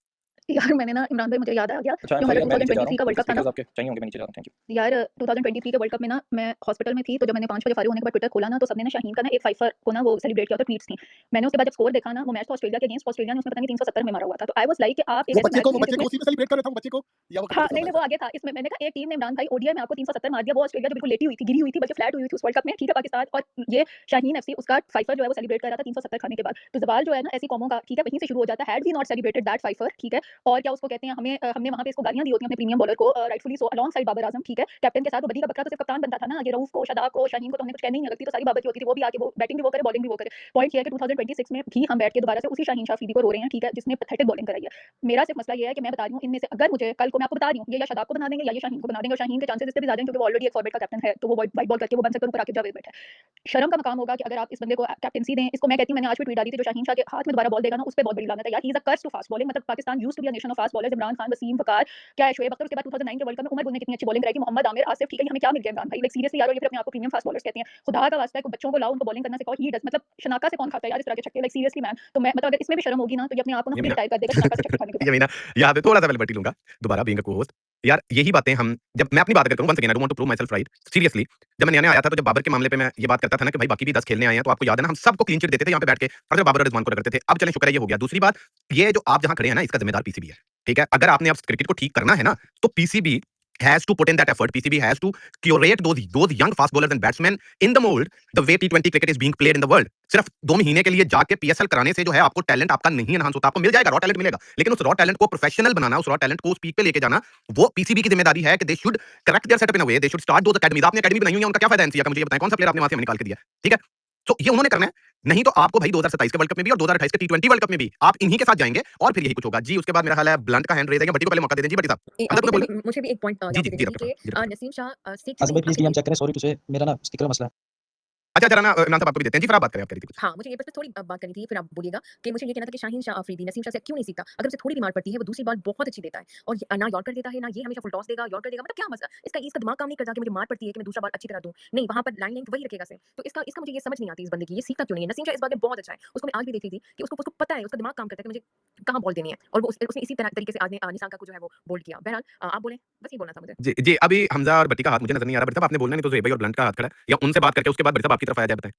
यार मैंने ना इमरान भाई मुझे याद आ गया
अच्छा
जो हमारा
मैं नीचे जा रहा
2023 का
हूँ,
वर्ल्ड कप था ना
स्पीकर्स आपके चाहिए होंगे, मैं नीचे जा रहा हूँ। Thank you.
यार 2023 के वर्ल्ड कप में ना मैं हॉस्पिटल में थी, तो जब मैंने 5 बजे फारिग होने के बाद ट्विटर खोला ना तो सबने ना शाहीन का ना एक फाइफर को ना वो सेलिब्रेट किया था, ट्वीट्स थी। मैंने उसके बाद जब स्कोर देखा ना, वो मैच था ऑस्ट्रेलिया के अगेंस्ट, ऑस्ट्रेलिया ने उसमें पता नहीं 370 में मारा हुआ था। तो आई वाज लाइक कि आप एक
वो
ऐसे
बच्चे
मैच
को
खेलें जिसमें
उसी में सेलिब्रेट कर रहा था, वो बच्चे को, या वो
हाँ
किसी के
नहीं
साथ
वो आगे था इसमें। मैंने कहा एक टीम ने इमरान भाई ओडीआई में आपको 370 मार दिया, वो ऑस्ट्रेलिया जो बिल्कुल लेटी हुई थी, गिरी हुई थी, बल्कि फ्लैट हुई थी उस वर्ल्ड कप में, ठीक है पाकिस्तान, और ये शाहीन एफसी उसका फाइफर जो है वो सेलिब्रेट कर रहा था 370 खाने के बाद। तो जवाल जो है ना ऐसी कौमों का, ठीक है, वहीं से शुरू हो जाता है। Had we not celebrated that fifer, ठीक है, और क्या उसको कहते हैं, हमने वहां पे इसको गालियां दी होती हैं अपने प्रीमियम बॉलर को, rightfully so, alongside Babar Azam, ठीक है, कैप्टन के साथ। वो बदी का बकरा तो सिर्फ कप्तान बनता था ना, ये रऊफ को, शादाब को, शाहीन को तो हमने कुछ कहने ही नहीं लगती, तो सारी बाबर की होती थी। वो भी आके वो बैटिंग भी वो करे, बॉलिंग भी वो करे। पॉइंट ये है कि 2026 में भी हम बैठ के दोबारा से उसी शाहीन शाह अफरीदी को रो रहे हैं, ठीक है, जिसने पैथेटिक बॉलिंग कराई है। मेरा सिर्फ मसला ये है कि मैं बता रही हूँ इनमें से अगर मुझे कल को, मैं आपको बता रही हूँ, ये या शादाब को बना देंगे या ये शाहीन को बना देंगे, और शाहीन के चांसेस इससे भी ज्यादा हैं क्योंकि वो ऑलरेडी एक फॉरवर्ड का कैप्टन है, तो वो वाइट बॉल करके वो बन सकता है, ऊपर आके जावेद बैठा है। शर्म का मकाम होगा कि अगर आप इस बंदे को कैप्टनसी दें। इसको मैं कहती हूं, मैंने आज भी ट्वीट डाली थी, जो शाहीन शाह के हाथ में दोबारा बॉल देगा ना उस पे बहुत बड़ी लानत है यार। He is a curse to fast bowling. मतलब Pakistan used to be a nation of fast bowlers, Imran Khan, Wasim, Waqar, क्या है, शोएब अख्तर, उसके बाद 2009 के वर्ल्ड कप में उमर गुल ने कितनी अच्छी बॉलिंग कराई थी, मोहम्मद आमिर, आसिफ, ठीक है, हमें क्या मिल गया इमरान भाई, लाइक सीरियसली यार। और ये फिर अपने आप को प्रीमियम फास्ट बॉलर्स कहते हैं। खुदा का वास्ता है, बच्चों को लाओ, उनको बॉलिंग करना सिखाओ। ही डज, मतलब शनाका से कौन खाता है यार इस तरह के छक्के, लाइक सीरियसली मैन। तो मैं मतलब अगर इसमें भी शर्म होगी ना तो ये अपने आप को ना खुद ही
यमीना
रिटायर कर देगा शनाका से छक्के खाने के बाद।
यमीना यहाँ पे थोड़ा सा पहले बट्टी लूंगा दोबारा बीइंग अ को-होस्ट। यार यही बातें हम, जब मैं अपनी बात करता हूँ, once again I don't want to prove my self right, seriously जब मैं नया-नया आया था तो जब बाबर के मामले पे मैं ये बात करता था ना कि भाई बाकी भी 10 खेलने आए हैं, तो आपको याद है ना हम सबको क्लीन चिट देते थे यहाँ पे बैठ के, और जब बाबर और रिजवान को करते थे। अब चलें शुक्र है ये हो गया। दूसरी बात, ये जो आप जहाँ खड़े हैं ना इसका जिम्मेदार पीसीबी है, ठीक है। अगर आपने अब क्रिकेट को ठीक करना है ना तो PCB has to put in that effort. PCB has to curate those young fast bowlers and batsmen in the mold the way T20 cricket is being played in the world. सिर्फ 2 महीने के लिए जाके पीएसएल कराने से जो है आपको टैलेंट आपका नहीं एनहांस होता। आपको मिल जाएगा, रॉ टैलेंट मिलेगा, लेकिन उस रॉ टैलेंट को प्रोफेशनल बनाना, उस रॉ टैलेंट को उस पीक पे लेके जाना, वो पीसीबी की जिम्मेदारी है कि they should correct their setup in a way, they should start those academies. आपने अकेडमी बनाई हुई है, उनका क्या फायदा एनसीए का, मुझे ये बताएं, कौन सा प्लेयर आपने वहां से निकाल के दिया, ठीक है। तो ये उन्होंने करना है। नहीं तो आपको भाई 2027 के वर्ल्ड कप में भी और 2028 के T20 वर्ल्ड कप में भी आप इन्हीं के साथ जाएंगे और फिर यही कुछ होगा। जी उसके बाद मेरा हाल है ब्लंट का हैंड रेज है, बट्टी को पहले मौका दे दें। जी बट्टी साहब अंदर तुम्हें बोलिए।
मुझे भी एक पॉइंट
जी
यहाँ
जी
पे
जी
देना
डॉक्टर
है
जी डॉक्टर।
कि नसीम शाह स्टेट
आजम भाई प्लीज डीएम चेक करें, सॉरी तुझे मेरा ना स्पीकर मसला है।
अच्छा जरा ना इमरान साहब आपको भी देते हैं जी, फिर आप बात करें, आप कह रही थी कुछ।
हाँ, मुझे ये बस थोड़ी बात करनी थी, फिर आप बोलिएगा कि मुझे ये कहना था कि शाहीन शाह अफरीदी नसीम शाह से क्यों नहीं सीखता। अगर उसे थोड़ी भी मार पड़ती है वो दूसरी बॉल बहुत अच्छी देता है, और ना यॉर्कर देता है, ना ये हमेशा फुल टॉस देगा, यॉर्कर देगा, मतलब क्या मजा। इसका दिमाग काम नहीं करता कि मुझे मार पड़ती है कि मैं दूसरा बॉल अच्छी तरह दूं। नहीं, वहां पर लाइन लेंथ वही रखेगा सिर्फ। तो इसका मुझे ये समझ नहीं आती इस बंदे की, ये सीखता क्यों नहीं है। नसीम शाह इस बात में बहुत अच्छा है, उसको मैं आज भी देख रही थी कि उसको पता है, उसका दिमाग काम करता है कि मुझे कहाँ बॉल देनी है, और वो उसने इसी तरीके से आज निशान का को जो है वो बोल्ड किया। बहरहाल आप बोले, बस ये बोलना था मुझे।
जी जी अभी हमजा और बट्टी का हाथ मुझे नजर नहीं आ रहा, बट्टी साहब आपने बोलना नहीं तो ज़ुहैब भाई और ब्लंट का हाथ खड़ा है, या उनसे बात करके उसके बाद बट्टी साहब आपकी तरफ आया जाए, बताएं।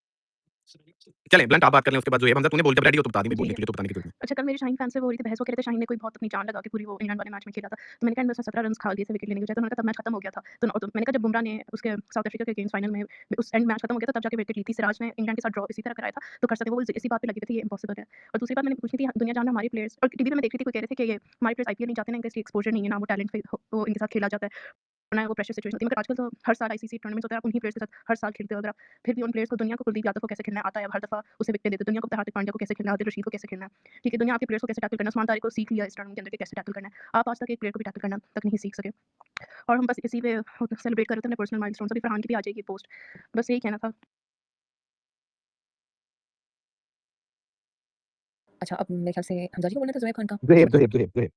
चले ब्लंट आप बात कर लें उसके बाद जो है हमजा तूने बोल जब रेडी हो तो बता दी बोलने के लिए तो बताने की जरूरत नहीं।
अच्छा, कल मेरी शाहीन फैन से वो हो रही थी बहस, वो कह रहे थे शाहीन ने कोई बहुत अपनी जान लगा के पूरी वो इंग्लैंड वाले मैच में खेला था। तो मैंने कहा उसने 17 रन्स खा लिए थे विकेट लेने के बजाय, तो उन्होंने कहा तब मैच खत्म हो गया था। तो मैंने कहा जब बुमराह ने उसके साउथ अफ्रीका के अगेंस्ट फाइनल में उस एंड मैच खत्म हो गया था तब जाके विकेट ली थी। सिराज ने इंग्लैंड के साथ ड्रॉ इसी तरह कराया था, तो कर सकते वो इसी बात पे लगी हुई थी ये इम्पॉसिबल है। और दूसरी बात मैंने पूछनी थी दुनिया जानना हमारी प्लेयर्स और टीवी में मैं देख रही थी कोई कह रहे थे कि ये हमारे प्लेयर्स आईपीएल नहीं जाते ना, इनका इसलिए एक्सपोजर नहीं है ना, वो टैलेंट पे वो इनके साथ खेला जाता है ना, वो प्रेशर सिचुएशन होती है। मगर आजकल तो हर साल आईसीसी टूर्नामेंट्स होता है, आप उन्हीं प्लेयर्स के साथ हर साल खेलते हो। अगर आप फिर भी उन प्लेयर्स को दुनिया को कुलदीप यादव को कैसे खेलना है आता है, अब हर दफा उसे विकेट देते दुनिया को हार्दिक पांड्या को कैसे खेलना है, आदिल रशीद को कैसे खेलना है। ठीक है, दुनिया आपके प्लेयर्स को कैसे टैकल करना है, उस्मान तारिक को सीख लिया इस टूर्नामेंट के अंदर कि कैसे टैकल करना है। आप आज तक एक प्लेयर को भी टैकल करना तक नहीं सीख सके और हम बस इसी पे सेलिब्रेट कर रहे थे अपने पर्सनल माइलस्टोन्स। अभी फरहान की भी आ जाएगी पोस्ट, बस यही कहना था।
अच्छा, अब मेरे ख्याल से हमजा जी को बोलना था ज़ुहैब खान का।
ज़ुहैब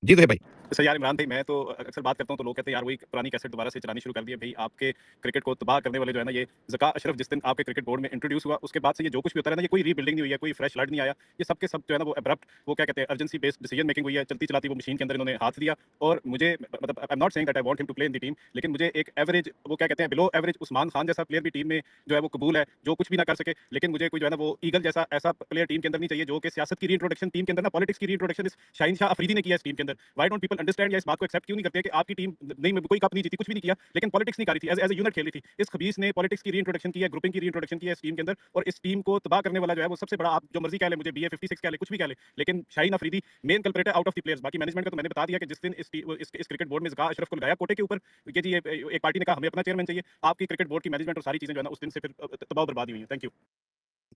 जी ज़ुहैब भाई।
सर यार इमरान भाई, मैं तो अक्सर बात करता हूँ तो लोग कहते हैं यार वही पुरानी कैसेट दोबारा से चलानी शुरू कर दी है। भाई आपके क्रिकेट को तबाह करने वाले जो है ना ये ज़का अशरफ जिस दिन आपके क्रिकेट बोर्ड में इंट्रोड्यूस हुआ उसके बाद से ये जो कुछ भी होता है ना, ये कोई रीबिल्डिंग नहीं हुई है, कोई फ्रेश ब्लड नहीं आया, ये सब के सब जो है ना वो अब्रप्ट वो क्या कहते हैं अर्जेंसी बेस्ड डिसीजन मेकिंग हुई है। चलती चलाती वो मशीन के अंदर इन्होंने हाथ दिया और मुझे मतलब I am not saying that I want him to play in the team, लेकिन मुझे एक एवरेज वो क्या कहते हैं बिलो एवरेज उस्मान खान जैसा प्लेयर भी टीम में जो है वो कबूल है, जो कुछ भी ना कर सके, लेकिन मुझे कोई जो है ना वो ईगल जैसा ऐसा प्लेयर टीम के अंदर नहीं चाहिए जो कि सियासत की रीइंट्रोडक्शन टीम के अंदर ना पॉलिटिक्स की रीइंट्रोडक्शन इस शाहीन शाह अफरीदी ने किया इस टीम के अंदर। व्हाई डोंट पीपल अंडरस्टैंड या इस बात को एक्सेप्ट क्यों नहीं करते कि आपकी टीम नहीं में कोई कप नहीं जीती, कुछ भी नहीं किया, लेकिन पॉलिटिक्स नहीं कर रही थी, एज ए यूनिट खेली थी। इस खबीस ने पॉलिटिक्स की रीइंट्रोडक्शन की है, ग्रुपिंग की रीइंट्रोडक्शन की है इस टीम के अंदर, और इस टीम को तबाह करने वाला जो है वो सबसे बड़ा, आप जो मर्जी कह ले, मुझे BA 56 कह ले, कुछ भी कह ले, लेकिन Shaheen Afridi main culprit out of the players. बाकी मैनेजमेंट का तो मैंने बता दिया कि जिस दिन इस क्रिकेट बोर्ड में ज़का अशरफ को लगाया कोटे के ऊपर कि जी एक पार्टी ने कहा हमें अपना चेयरमैन चाहिए, आपकी क्रिकेट बोर्ड की मैनेजमेंट और सारी चीजें जो है ना उस दिन से फिर तबाह बर्बादी हुई है। थैंक यू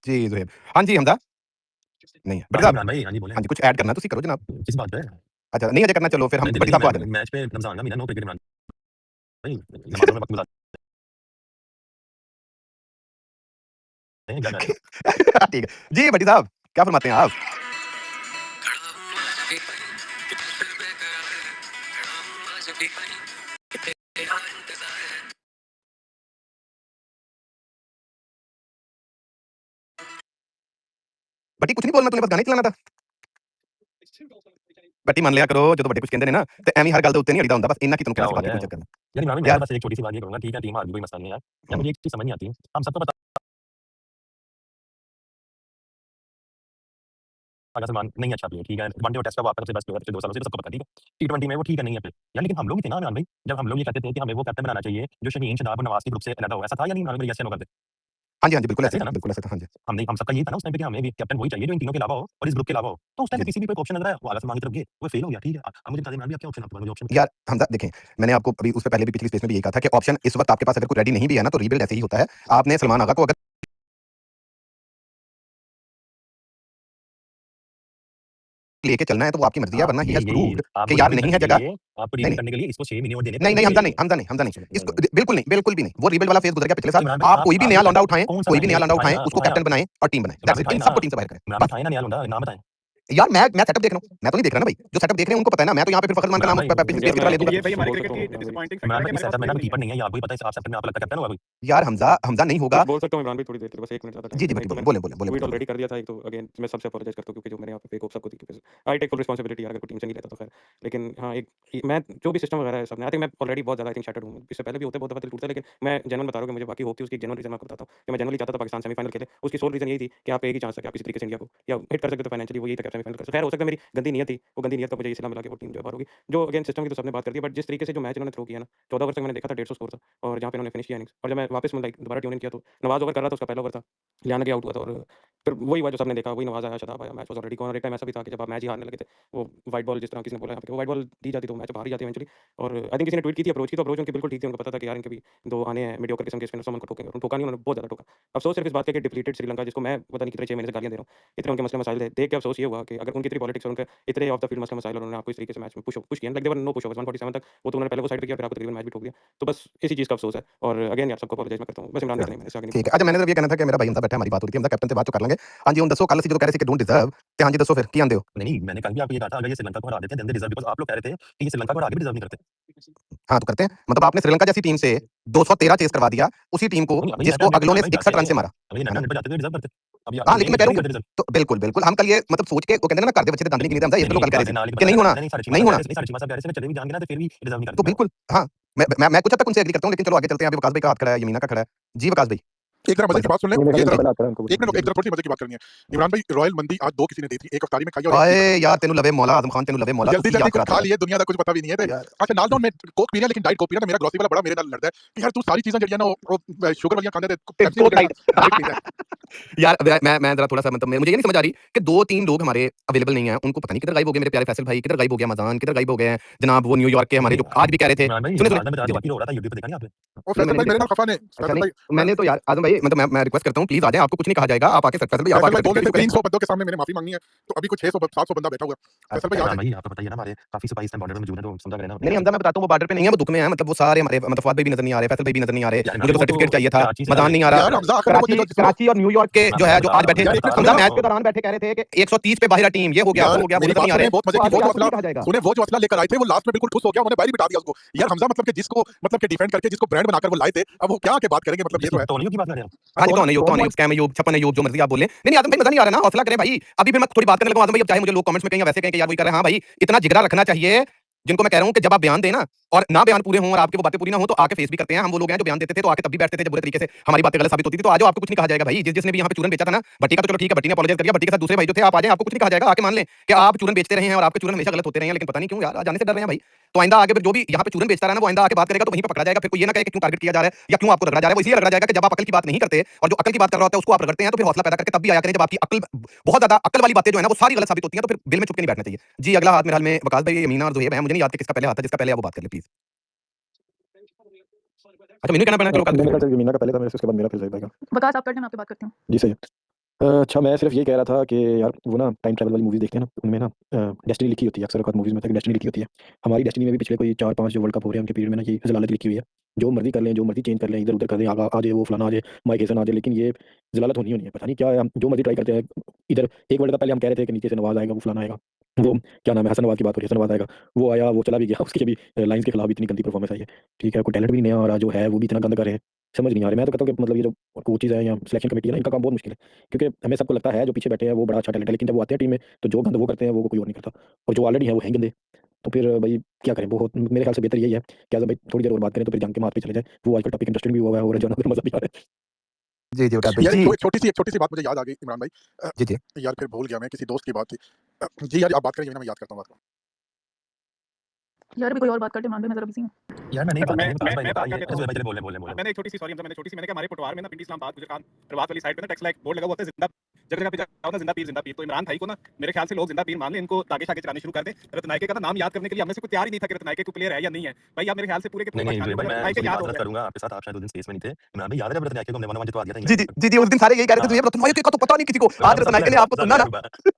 जी ज़ुहैब। हाँ जी हमजा नहीं है बड़ी
हाँ जी
साहब।
इमरान भाई, हाँ जी बोलें।
हाँ जी कुछ ऐड करना तुसी करो जनाब।
किस बात पे?
अच्छा नहीं अजय करना, चलो फिर हम
नहीं
बड़ी
देखिए
साहब को आ जाने।
मैच पे रमजान का महीना, नो क्रिकेट इमरान भाई, नमाज़ों में वक्त गुजार नहीं क्या कह रहे हो?
ठीक है जी बड़ी साहब क्या फरमाते हैं आप? बटी कुछ नहीं बोलना, तूने बस गाने चलाना था। बटी मान लिया करो जो तो बड़े कुछ कहते हैं ना ते एवं हर गल दे उत्ते नहीं अड़ीदा हुंदा, बस इन्ना की तुम
क्या
कहना
हो
सी बाकी
गया
कोई चक्कर नहीं।
यार इमरान भाई,
यार
मैं बस एक छोटी सी बात ये कहूंगा, ठीक है टीम हार गई कोई मसला नहीं है यार, यार मुझे एक चीज समझ नहीं आती, हम सबको पता अगर सलमान नहीं अच्छा प्लेयर, ठीक है वनडे और टेस्ट का वो आपका सबसे बेस्ट प्लेयर पिछले 2 सालों से तो सबको पता है, ठीक है टी20 में वो ठीक है नहीं है प्लेयर यार, लेकिन हम लोग ही थे ना इमरान भाई, जब हम लोग ये कहते थे कि हमें वो कैप्टन बनाना चाहिए जो शहीन शादाब और नवाज के ग्रुप से अलग हो, ऐसा था या नहीं इमरान भाई? ऐसे करते
हाँ जी बिल्कुल ऐसे
ऐसे था
था,
ना,
बिल्कुल ऐसे था। हाँ जी
हमने हम सबका यही था ना उस टाइम पे कि हमें भी कैप्टन वही चाहिए जो इन तीनों के अलावा हो और इस ग्रुप के अलावा हो, तो उस टाइम
जी
पे किसी भी कोई ऑप्शन नजर आया वो आला सलमान की तरफ गए, वो फेल हो गया, ठीक है अब मुझे बता दें इमरान भाई, आप क्या ऑप्शन आपके पास? मुझे ऑप्शन बताइए।
यार हमजा देखें मैंने आपको अभी उस पे पहले भी पिछली स्पेस में भी यही कहा था कि ऑप्शन इस वक्त आपके पास अगर कोई रेडी नहीं भी है ना तो रीबिल्ड ऐसे ही होता है। आपने सलमान आगा को अगर लेके चलना है तो वो आपकी मर्जी है, वरना ही हैज प्रूव्ड कि यार नहीं है जगह।
आपको
नहीं
रीबिल्ड करने के लिए इसको 6 महीने और देने
नहीं नहीं हमजा नहीं हमजा नहीं हमजा नहीं इसको बिल्कुल नहीं, बिल्कुल भी नहीं। वो रीबिल्ड वाला फेज गुजर गया पिछले साल। आप कोई भी नया लौंडा उठाएं, कोई भी नया लौंडा उठाएं, उसको कैप्टन बनाएं और टीम बनाएं, दैट्स इट। इन सबको टीम से बाहर करें
इमरान भाई,
बस।
था ना नया लौंडा, नाम बताएं
यार मैं सेटअप देख रहा हूं, मैं तो नहीं देख रहा ना भाई, जो सेटअप देख रहे हैं उनको पता है ना। मैं तो यहाँ पे फिर फखर मान का नाम पिछली स्पेस की तरह ले दूंगा।
ये भाई हमारे क्रिकेट की डिसअपॉइंटिंग फैक्टर
इमरान
है कि
भाई,
हमारे
सेटअप में
पास
ना
प्लेयर
कीपर
नहीं
नहीं है, आपको ही पता है आप सेटअप में आप लगता कैप्टन होगा कोई
यार हमजा नहीं होगा।
कुछ बोल सकता हूं इमरान भाई थोड़ी देर के लिए, बस 1 मिनट ज्यादा टाइम
जी जी
नहीं
बटी
तो
बोले
मैंने
बोले
ट्वीट
बोले
ऑलरेडी कर दिया था एक, तो अगेन मैं सबसे अपोलोजाइज करता हूं क्योंकि जो मेरे यहाँ पे फेक होप सबको थी, आई टेक फुल रिस्पांसिबिलिटी यार अगर टीम से नहीं लेता तो खैर। लेकिन हाँ एक मैं जो भी सिस्टम वगैरह है सबने, आई थिंक मैं ऑलरेडी बहुत ज्यादा आई थिंक शैटर्ड हूं, इससे पहले भी होते बहुत दफा दिल टूटता है, लेकिन मैं जेन्युइन बता रहा हूं कि मुझे बाकी होप थी उसकी जेन्युइन रीजन मैं बताता हूं कि मैं जेन्युइनली चाहता था पाकिस्तान सेमीफाइनल खेले। उसकी सोल रीजन यही थी कि आप एक ही चांस है कि आप किसी तरीके से इंडिया को या हिट कर सकते हो फाइनेंशियली, वो यही था कि सेमीफाइनल कर। खैर हो सकता है मेरी गंदी नीयत थी, वो गंदी नीयत का मुझे ये सिला मिला के वो टीम जो है बाहर होगी। जो अगेन सिस्टम की तो सबने बात कर दी, बट जिस तरीके से जो मैच इन्होंने थ्रो किया ना 14 ओवर तक मैंने देखा था 150 स्कोर था, और जहाँ पे इन्होंने फिनिश किया इनिंग्स, और जब मैं वापस लाइक दोबारा ट्यून इन किया तो नवाज ओवर कर रहा था, उसका पहला ओवर था, लियाना के आउट हुआ था, और फिर वही हुआ जो सबने देखा, वही नवाज आया, शदाब आया, मैच वाज ऑलरेडी गॉन। और एक टाइम ऐसा भी था कि जब आप मैच ही हारने लगे थे, वो वाइट बॉल जिस तरह किसी ने बोला यहाँ पे वो वाइट बॉल दी जाती तो मैच हार ही जाती इवेंचुअली। और आई थिंक किसी ने ट्वीट की थी अप्रोच की, तो अप्रोच उनकी बिल्कुल ठीक थी, उनको पता था कि यार इनके भी 2 आने हैं मीडियोकर किस्म के स्पिनर, समन को ठोकेंगे, और ठोका नहीं, उन्होंने बहुत ज़्यादा ठोका। अफसोस सिर्फ इस बात का कि डिप्लीटेड श्रीलंका, जिसको मैं पता नहीं कितने 6 महीने से गालियां दे रहा हूँ, इतने उनके मसले मसाइल थे, देख के अफसोस ये हुआ कि अगर उनकी इतनी पॉलिटिक्स और उनके इतने ऑफ द फील्ड मसले मसाइल और उन्होंने आपको इस तरीके से मैच में पुश किया, लाइक देवर नो पुश ओवर्स 147 तक, वो तो उन्होंने पहले वो साइड पे किया, फिर आपको तकरीबन मैच भी ठोक दिया। तो बस इसी चीज़ का अफसोस है, और अगेन यार सबको अपोलोजाइज मैं करता हूँ, बस इमरान भाई नहीं, मैंने इससे आगे नहीं
ठीक है। अच्छा मैंने तो ये कहना था कि मेरा भाई हमजा बैठा है, हमारी बात हो रही थी, हमजा कैप्टन से बात तो कर लेंगे। हाँ जी हुन दसो कल सी जो कह रहे थे कि डोंट डिजर्व ते हाँ जी दसो फिर की आंदे हो?
नहीं मैंने कल भी आपको ये कहा था अगर ये श्रीलंका को हरा देते हैं देन दे डिजर्व, बिकॉज़ आप लोग कह रहे थे कि ये श्रीलंका को हरा के भी डिजर्व नहीं करते।
हाँ तो करते हैं, मतलब आपने श्रीलंका जैसी टीम से 213 चेस करवा दिया, उसी टीम को
नहीं, अभी
जिसको
नेट
अगलों ने
भाई
61 रन से मारा।
अभी
है ना?
नेट पे जाते तो डिजर्व करते। अभी
हाँ लेकिन मैं कह रहा
नहीं
हूँ तो बिल्कुल बिल्कुल हम कल ये मतलब सोच के वो कहते हैं ना कर दे बच्चे दंद नहीं गिनी हमजा, इस पे लोग कल कह रहे थे कि नहीं होना नहीं होना।
सारे चीमा साहब कह रहे थे चले भी जाएंगे ना तो फिर भी डिजर्व नहीं
तो
करते।
बिल्कुल हाँ मैं कुछ हद तक उनसे एग्री करता हूँ, लेकिन चलो आगे चलते हैं। अभी वकास भाई का हाथ खड़ा है, यमीना का खड़ा है। जी वकास भाई
एक जरा मजे की बात सुन ले
नहीं, मेरे
ये
ख्याल
जरा
में पहले आता है उनको
एक मिनट एक जरा थोड़ी सी मजे की बात करनी है। इमरान भाई रॉयल मंदी आज 2 किसी ने दी थी, एक अफ्तारी में खाई और एक
आए यार तेनू लवे मौला आजम खान तेनू लवे मौला
जल्दी
तू
जल्दी
याद
कुछ
कराता
खा
है
लिए दुनिया का कुछ पता भी नहीं है ते
यार
अच्छा नाल डाउन में कोक पी रहा लेकिन डाइट कोक पी रहा मेरा ग्रोसरी वाला बड़ा मेरे नाल लड़दा है कि यार तू सारी चीजें जड़ियां ना वो शुगर वाली खांदे ते पेप्सी
कोक
वगैरह
लाइट
डाइट पीता है।
यार मैं जरा थोड़ा सा मतलब मुझे ये नहीं समझ आ रही कि 2-3 लोग हमारे अवेलेबल नहीं है उनको पता नहीं किधर गायब हो गए मेरे प्यारे फैसल भाई किधर गायब हो गया मजान किधर गायब हो गए हैं जनाब वो न्यूयॉर्क के हमारे जो आज भी कह रहे थे
इमरान भाई
सुने सुने
आज मैं बता
जी
दूं
भाई
बाकी हो रहा था यूट्यूब पे देखा नहीं आपने?
और
नहीं
फैसल
मैंने
भाई
नहीं
मेरे
देखा
नाल खफा ने
अच्छा
फैसल
नहीं
भाई
मैंने तो यार आजम भाई मतलब मैं रिक्वेस्ट करता हूँ प्लीज आ जाए आपको कुछ नहीं कहा जाएगा आप आके फैसल भाई आप
फैसल
आके
भाई बोल रहे थे
शुरू करें
300 बंदों के सामने मैंने माफी मांगनी है तो अभी कुछ 600 700 बंदा बैठा हुआ है। फैसल भाई आ
इमरान
जाए
भाई आपको पता ही है ना हमारे काफी सिपाही इस टाइम बॉर्डर पे मौजूद हैं तो समझा करें ना अपनी
नहीं
बात
हमजा मैं बताता हूँ वो बॉर्डर पे नहीं है वो दुख में है मतलब वो सारे हमारे मतलब फवाद भाई भी नजर नहीं आ रहे फैसल भाई भी नजर नहीं आ रहे
यार इमरान
मुझे
भाई
तो
वो तो
सर्टिफिकेट चाहिए था
कराची से
मदान नहीं आ
यार
रहा
यार हमजा आखिर में वो देखो
कराची और न्यूयॉर्क के जो है जो आज बैठे
यार एक मिनट
हमजा
सुनो
मैच के दौरान बैठे कह रहे थे कि 130 पे बाहर टीम ये हो गया वो
यार
हो गया वो
मेरी
नजर
बात
नहीं आ
सुने
रहे
बहुत मजे
तो
की
आगे
वो जो
आपको कुछ
असला
नहीं कहा जाएगा
सुने वो जो असला लेकर आए थे वो लास्ट में बिल्कुल ठुस हो गया उन्होंने बाहर ही बिठा दिया उसको यार हमजा मतलब कि जिसको मतलब कि डिफेंड करके जिसको ब्रांड बनाकर वो लाए थे अब वो क्या आके बात करेंगे मतलब ये तो है
टोनियो की बात कर रहे हैं
हाँ जी तो अनयूब स्कैम अयूब छप्पन अयूब जो मर्जी आप बोले नहीं आदम भाई मजा नहीं आ रहा ना हौसला करें भाई अभी फिर मैं थोड़ी बात करने लगा आदम भाई अब चाहे मुझे लोग कमेंट्स में कहीं वैसे कहें कि यार वही कर रहे हैं हाँ भाई इतना जिगरा रखना चाहिए जिनको मैं कह रहा हूँ कि जब आप बयान दें ना और ना बयान पूरे हों और आपके वो बातें पूरी ना हो तो आके फेस भी करते हैं हम वो लोग हैं जो बयान देते थे तो आके तब भी बैठते थे जब बुरे तरीके से हमारी बातें गलत साबित होती थी तो आज आपको कुछ नहीं कहा जाएगा भाई जिसने भी यहाँ पे चूरन बेचा था ना भट्टी का तो चलो ठीक है भट्टी ने अपॉलोजाइज कर दिया भट्टी के साथ दूसरे भाई जो थे आप आ जाए आपको कुछ नहीं कहा जाएगा आके मान लें कि आप चूरन बेचते रहे हैं और आपके चूरन हमेशा गलत होते रहे हैं लेकिन पता नहीं क्यों यार आज जाने से डर रहे हैं भाई तो आइंदा आगे फिर जो भी यहाँ पे चूरन बेचता रहा ना वो आइंदा आके बात करेगा तो वहीं पे पकड़ा जाएगा फिर कोई ये ना कहे कि क्यों टारगेट किया जा रहा है या क्यों आपको रगड़ा जा रहा है वो इसलिए रगड़ा जाएगा कि जब आप अकल की बात नहीं करते और जो अकल की बात कर रहा होता है उसको आप रगड़ते हैं तो फिर हौसला पैदा करके तब भी आया करें जब आपकी अकल बहुत ज्यादा अकल वाली बातें जो है ना वो सारी गलत साबित होती हैं तो फिर दिल में चुप के नहीं बैठना चाहिए जी अगला हाथ मेरे हाल में वकास भाई यमीना और जोहेब है मुझे नहीं याद कि किसका पहले हाथ था जिसका पहले आप वो बात कर ले प्लीज अच्छा मैंने कहना पड़ा कि वकास
मेरे ख्याल से मीना का पहले था मेरे से उसके बाद मेरा फिर ज़ैद भाई का
बकास आप कर लें मैं आपके बात करती हूँ।
जी सही है। अच्छा मैं सिर्फ ये कह रहा था कि यार वो ना टाइम ट्रैवल वाली मूवीज देखते हैं ना उनमें ना डेस्टिनी लिखी होती है अक्सर औकात मूवीज में डेस्टिनी लिखी होती है हमारी डेस्टिनी में भी पिछले कोई 4-5 जो वर्ल्ड कप हो रहे हैं उनके पीरियड में ना ये जलालत लिखी हुई है जो मर्जी कर लें जो मर्जी चेंज कर लें इधर उधर कर दें आ जाए वो फलाना आ जाए माइक हेसन आ जाए लेकिन ये जलालत होनी है पता नहीं क्या है हम जो मर्जी ट्राई करते हैं इधर एक वर्ल्ड कप पहले हम कह रहे थे कि नीचे से नवाज आएगा वो फलाना आएगा वो क्या नाम है हसन नवाज की बात हो रही है हसन नवाज आएगा वो आया वो चला भी गया उसकी भी लाइन्स के खिलाफ इतनी गंदी परफॉर्मेंस आई है ठीक है कोई टैलेंट भी नहीं आ रहा जो है वो भी इतना गंदा कर रहे हैं समझ नहीं आ रहा मैं तो कहता हूँ कि मतलब ये जो कोचेज है या सिलेक्शन कमेटी है ना इनका काम बहुत मुश्किल है क्योंकि हमें सबको लगता है जो पीछे बैठे हैं वो बड़ा अच्छा टैलेंट है लेकिन जब वो आते हैं टीम में तो जो गंद वो करते हैं वो कोई और नहीं करता और जो ऑलरेडी है वो हैं गंदे तो फिर भाई क्या करें बहुत मेरे ख्याल से बेहतर यही है क्या भाई थोड़ी देर और बात करें तो फिर जंग के मार्ग पे चले जाए वो आजकल टॉपिक इंटरेस्टिंग भी हुआ है और जो मजा भी आ रहा है
जी जी वकास भाई
यार
जी
एक छोटी सी बात मुझे याद आ गई इमरान भाई
जी जी
यार फिर भूल गया मैं किसी दोस्त की बात थी जी यार आप बात करें मैं याद करता हूँ बात को
यार अभी कोई और बात करते इमरान भाई मैं जरा बिजी हूँ।
यार मैं नहीं बात करेंगे विकास भाई
मैं
ने कहा
बात
ये
कर लेता हूँ
पहले बोलने
मैंने एक छोटी सी सॉरी मैंने छोटी सी मैंने कहा हमारे पटवार में ना पिंडी इस्लामाबाद गुजरात प्रभात वाली साइड पे ना टेक्स्ट लाइक बोर्ड लगा हुआ होता है जिंदा जगह जगह पे जाओ ना जिंदा पीर तो इमरान भाई को ना मेरे ख्याल से लोग जिंदा पीर मान ले इनको ताके शाके चलाने शुरू कर दे रत्नायके का नाम याद करने के लिए हमें से कोई तैयार ही नहीं था कि रत्नायके कोई प्लेयर है या नहीं है भाई आप मेरे ख्याल से पूरे के पूरे
नहीं
पठान
भाई मैं
रत्नायके
उसकी
याद
बात
हो
दर्ज
गया
करूंगा आपके साथ आप शायद उस दिन स्पेस में नहीं थे इमरान भाई याद है जब रत्नायके को हमने 1-1 जितवा दिया था
जी जी जी उस दिन सारे यही कह रहे थे रत्नायके का तो पता नहीं किसी को आज रत्नायके ने आपको सुना ना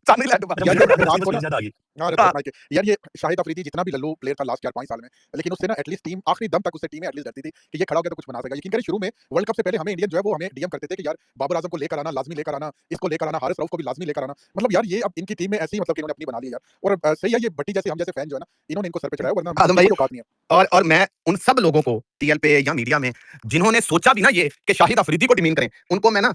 चांदनी लैंड
यार ये बात को ना
याद आ गई
यार रत्नायके यार ये शाहिद अफरीदी जितना भी लल्लू प्लेयर था लास्ट 4-5 साल में लेकिन उससे ना एटलीस्ट टीम आखिरी दम तक उससे टीमें एटलीस्ट डरती थी कि ये खड़ा होकर तो कुछ बना सकेगा यकीन करें शुरू में वर्ल्ड कप से पहले हमें इंडियन जो है वो हमें डीएम करते थे कि यार बाबर आजम को लेकर आना लाजमी लेकर आना इसको लेकर आना हारिस रऊफ को भी लाजमी लेकर आना मतलब यार ये अब इनकी टीम में ऐसी मतलब कि इन्होंने अपनी बना ली यार और सही है ये भट्टी जैसे हम जैसे फैन जो है ना इन्होंने इनको सर पे चढ़ाया वरना
आदम भाई
किसी को औकात नहीं है
और मैं उन सब लोगों को टीएल पे या मीडिया में जिन्होंने सोचा भी ना ये कि शाहिद अफरीदी को डिमीन करें उनको मैं ना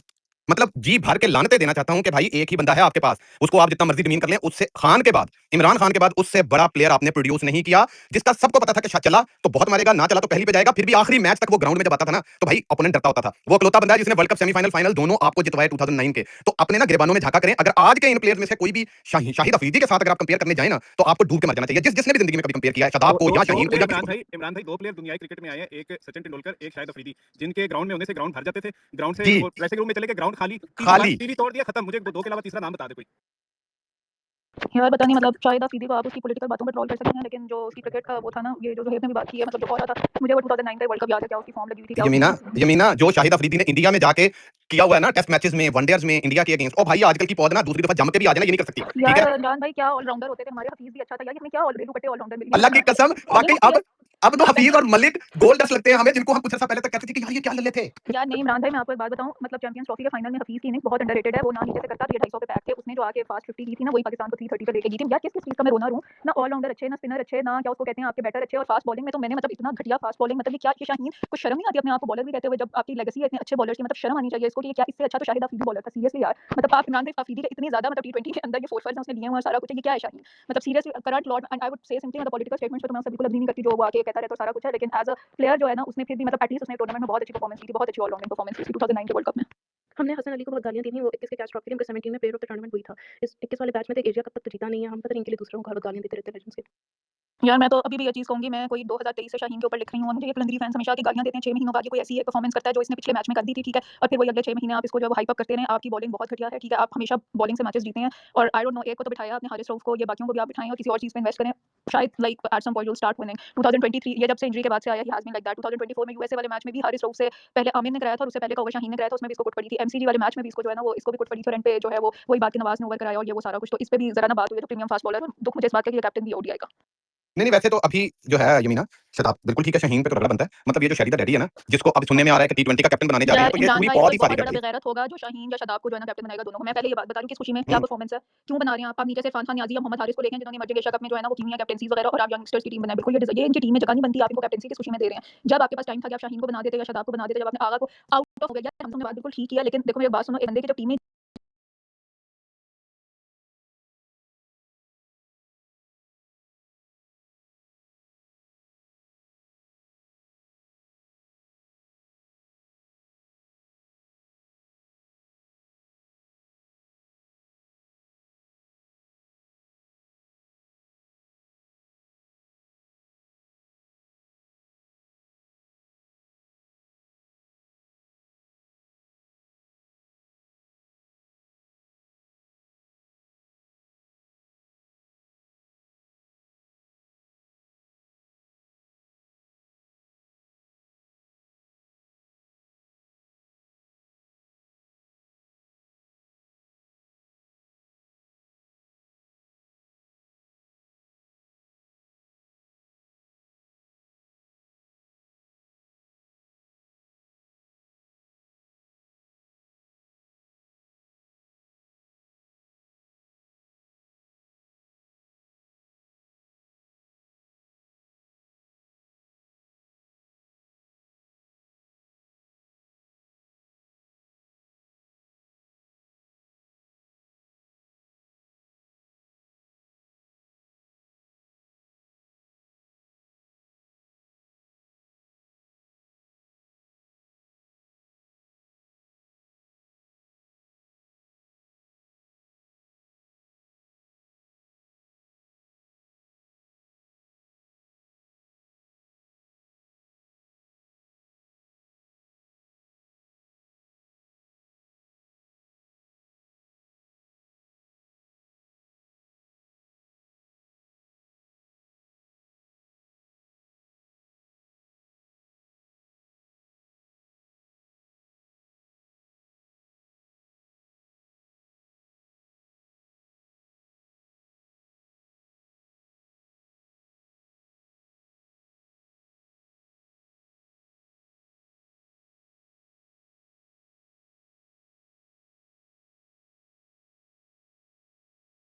मतलब जी भर के लानते देना चाहता हूं कि भाई एक ही बंदा है आपके पास उसको आप जितना मर्जी डिमीन कर लें उससे खान के बाद इमरान खान के बाद उससे बड़ा प्लेयर आपने प्रोड्यूस नहीं किया जिसका सबको पता था कि चला तो बहुत मारेगा ना चला तो पहली पे जाएगा फिर भी आखिरी मैच तक वो ग्राउंड में जब आता था ना तो भाई ओपोनेंट डरता होता था वो इकलौता बंदा है जिसने वर्ल्ड कप सेमीफाइनल फाइनल दोनों आपको जितवाए 2009 के तो अपने ना गिरबानों में झाका करें अगर आज के इन प्लेयर्स में से कोई भी शाहिद अफरीदी के साथ अगर आप कंपेयर करने जाए ना तो आपको डूब के मर जाना चाहिए जिसने भी जिंदगी में कभी कंपेयर किया है शदाब को या शाहीन को या
इमरान भाई 2 प्लेयर दुनिया क्रिकेट में आए हैं एक सचिन तेंदुलकर एक शाहिद अफरीदी जिनके ग्राउंड में होने से ग्राउंड भर जाते थे ग्राउंड से ड्रेसिंग रूम में चले गए ग्राउंड खाली टीवी तोड़ दिया खत्म मुझे दो के अलावा तीसरा नाम बता दे कोई
यार पता नहीं मतलब शाहिद अफरीदी को आप उसकी पॉलिटिकल बातों पर ट्रोल कर सकते हैं लेकिन जो उसकी क्रिकेट का वो था ना ये जो जोहेब ने भी बात की है मतलब जो हो रहा था मुझे वो 2009 का वर्ल्ड कप याद है क्या उसकी फॉर्म लगी हुई थी
यमीना जो शाहिद अफरीदी ने इंडिया में जाके किया हुआ है ना टेस्ट मैचेस में वनडेज में इंडिया के अगेंस्ट ओ भाई आजकल की पौध ना दूसरी दफा जम के भी आ जाना ये नहीं कर सकती ठीक है
यार जान भाई क्या ऑलराउंडर होते थे हमारे हफीज भी अच्छा था यार हमें क्या ऑलरेडी दुपट्टे ऑलराउंडर मिल गए
अल्लाह की कसम वाकई अब तो हफीज और मलिक गोल डस्ट लगते हैं हमें जिनको हम कुछ अर्सा पहले तक कहते थे कि यार ये क्या लल्ले थे
यार नहीं इमरान भाई मैं आपको एक बात बताऊं मतलब चैंपियंस ट्रॉफी के फाइनल में हफीज की इनिंग्स बहुत अंडररेटेड है वो ना नीचे से करता 250 पे पैक थे उसने जो आके फास्ट 50 की थी ना वही पाकिस्तान को 330 पे लेके गई थी यार किस चीज का मैं रोना रहूं ना ऑलराउंडर अच्छे ना स्पिनर अच्छे ना क्या उसको कहते हैं आपके बैटर अच्छे और फास्ट बॉलिंग में तो मैंने मतलब इतना घटिया फास्ट बॉलिंग मतलब क्या शाहीन कुछ शर्म नहीं आती अपने आप को बॉलर भी कहते हुए जब आपकी लेगेसी है इतने अच्छे बॉलर्स की मतलब शर्म आनी चाहिए इसको कि क्या इससे अच्छा तो शाहिद अफरीदी बॉलर था सीरियसली यार मतलब आप इमरान भाई अफरीदी के इतनी ज्यादा मतलब T20 के अंदर ये 4 उसने लिए हुए हैं सारा कुछ ये क्या है शाहीन मतलब seriously current Lord and I would say simply मतलब पॉलिटिकल स्टेटमेंट्स पे तो मैं सभी को अग्री नहीं करती जो वो आके कहता रहता है और सारा कुछ है, लेकिन एज़ अ प्लेयर जो है ना उसने फिर भी मतलब एटलीस्ट उसने टूर्नामेंट में बहुत अच्छी परफॉर्मेंस की थी, बहुत अच्छी ऑलराउंडिंग परफॉर्मेंस की थी 2009 के वर्ल्ड कप में।
हमने हसन अली को बहुत गालियाँ दी थी, वो 21 के कैच ड्रॉप के लिए, उनके 17 में प्लेयर ऑफ द टूर्नामेंट हुई था। इस 21 वाले बैच में तो एशिया कप तक तो जीता नहीं है, हम पता नहीं इनके लिए दूसरों को गालियाँ देते रहते हैं लेजेंड्स के।
यार मैं तो अभी भी ये चीज़ कहूँगी, मैं कोई 2023 से शाहीन के ऊपर लिख रही हूँ और मुझे ये कलंदरी फैंस हमेशा आके गालियाँ देते हैं 6 महीनों बाद, ये कोई ऐसी परफॉर्मेंस करता है जो इसने पिछले मैच में कर दी थी, ठीक है, और फिर वही अगले 6 महीने आप इसको जो है हाइप अप करते रहें, आपकी बॉलिंग बहुत घटिया है, ठीक है, आप हमेशा बॉलिंग से मैचेस जीते हैं और आई डोंट नो, एक को तो बिठाया आपने हारिस रऊफ को, ये बाकियों को भी आप बिठाएं और किसी और चीज़ पे इन्वेस्ट करें, शायद like at some point you will start winning. 2023 ये जब से इंजरी के बाद से आया, ही हैज बीन लाइक दैट। 2024 में यूएसए वाले मैच में भी हारिस रऊफ से पहले आमिर ने कराया था और उससे पहले का ओवर शाहीन ने कराया था, उसमें भी इसको कुट पड़ी थी। एमसीजी वाले मैच में भी इसको जो है ना वो इसको भी कुट पड़ी थी और एंड पे जो है वो वही बात कि नवाज ने ओवर कराया और ये वो सारा कुछ, तो इस पे भी जरा ना बात हुई है, तो प्रीमियम फास्ट बॉलर है, दुख मुझे इस बात का कि ये कैप्टन भी ओडीआई का।
नहीं, वैसे तो अभी जो है यमीना, शताब बिल्कुल ठीक है, शाहीन पे तो तगड़ा बनता है। मतलब ये जो शाहिदा डैडी है ना, जिसको अब सुनने में आ रहा है कि टी20 का कैप्टन बनाने जा रहे हैं,
यार
तो ये
इमरान
पूरी
भाई
बहुत
कोई
ही
बहुत
सारी
बड़ा
डैडी है।
बेगैरत होगा जो शाहीन या शदाब को जो है ना कैप्टन बनाएगा दोनों को। मैं पहले ये बात बता रही हूँ कि इस खुशी में क्या परफॉर्मेंस है, क्यों बना रहे हैं आप नीचे से इरफान खान नियाजी या मोहम्मद हारिस को लेके जिन्होंने इमर्जिंग एशिया कप में जो है ना वो की हुई है कैप्टेंसी वगैरह, और आप यंगस्टर्स की टीम बनाए, बिल्कुल ये इनकी टीम में जगह नहीं बनती, आप इनको कैप्टेंसी की खुशी में दे रहे हैं। जब आपके पास टाइम था कि आप शाहीन को बना देते या शदाब को बना देते, जब आपने आगा को आउट ऑफ हो गया, हम तुमने बात बिल्कुल ठीक किया, लेकिन देखो मेरी बात सुनो, एक बंदे की जब टीम में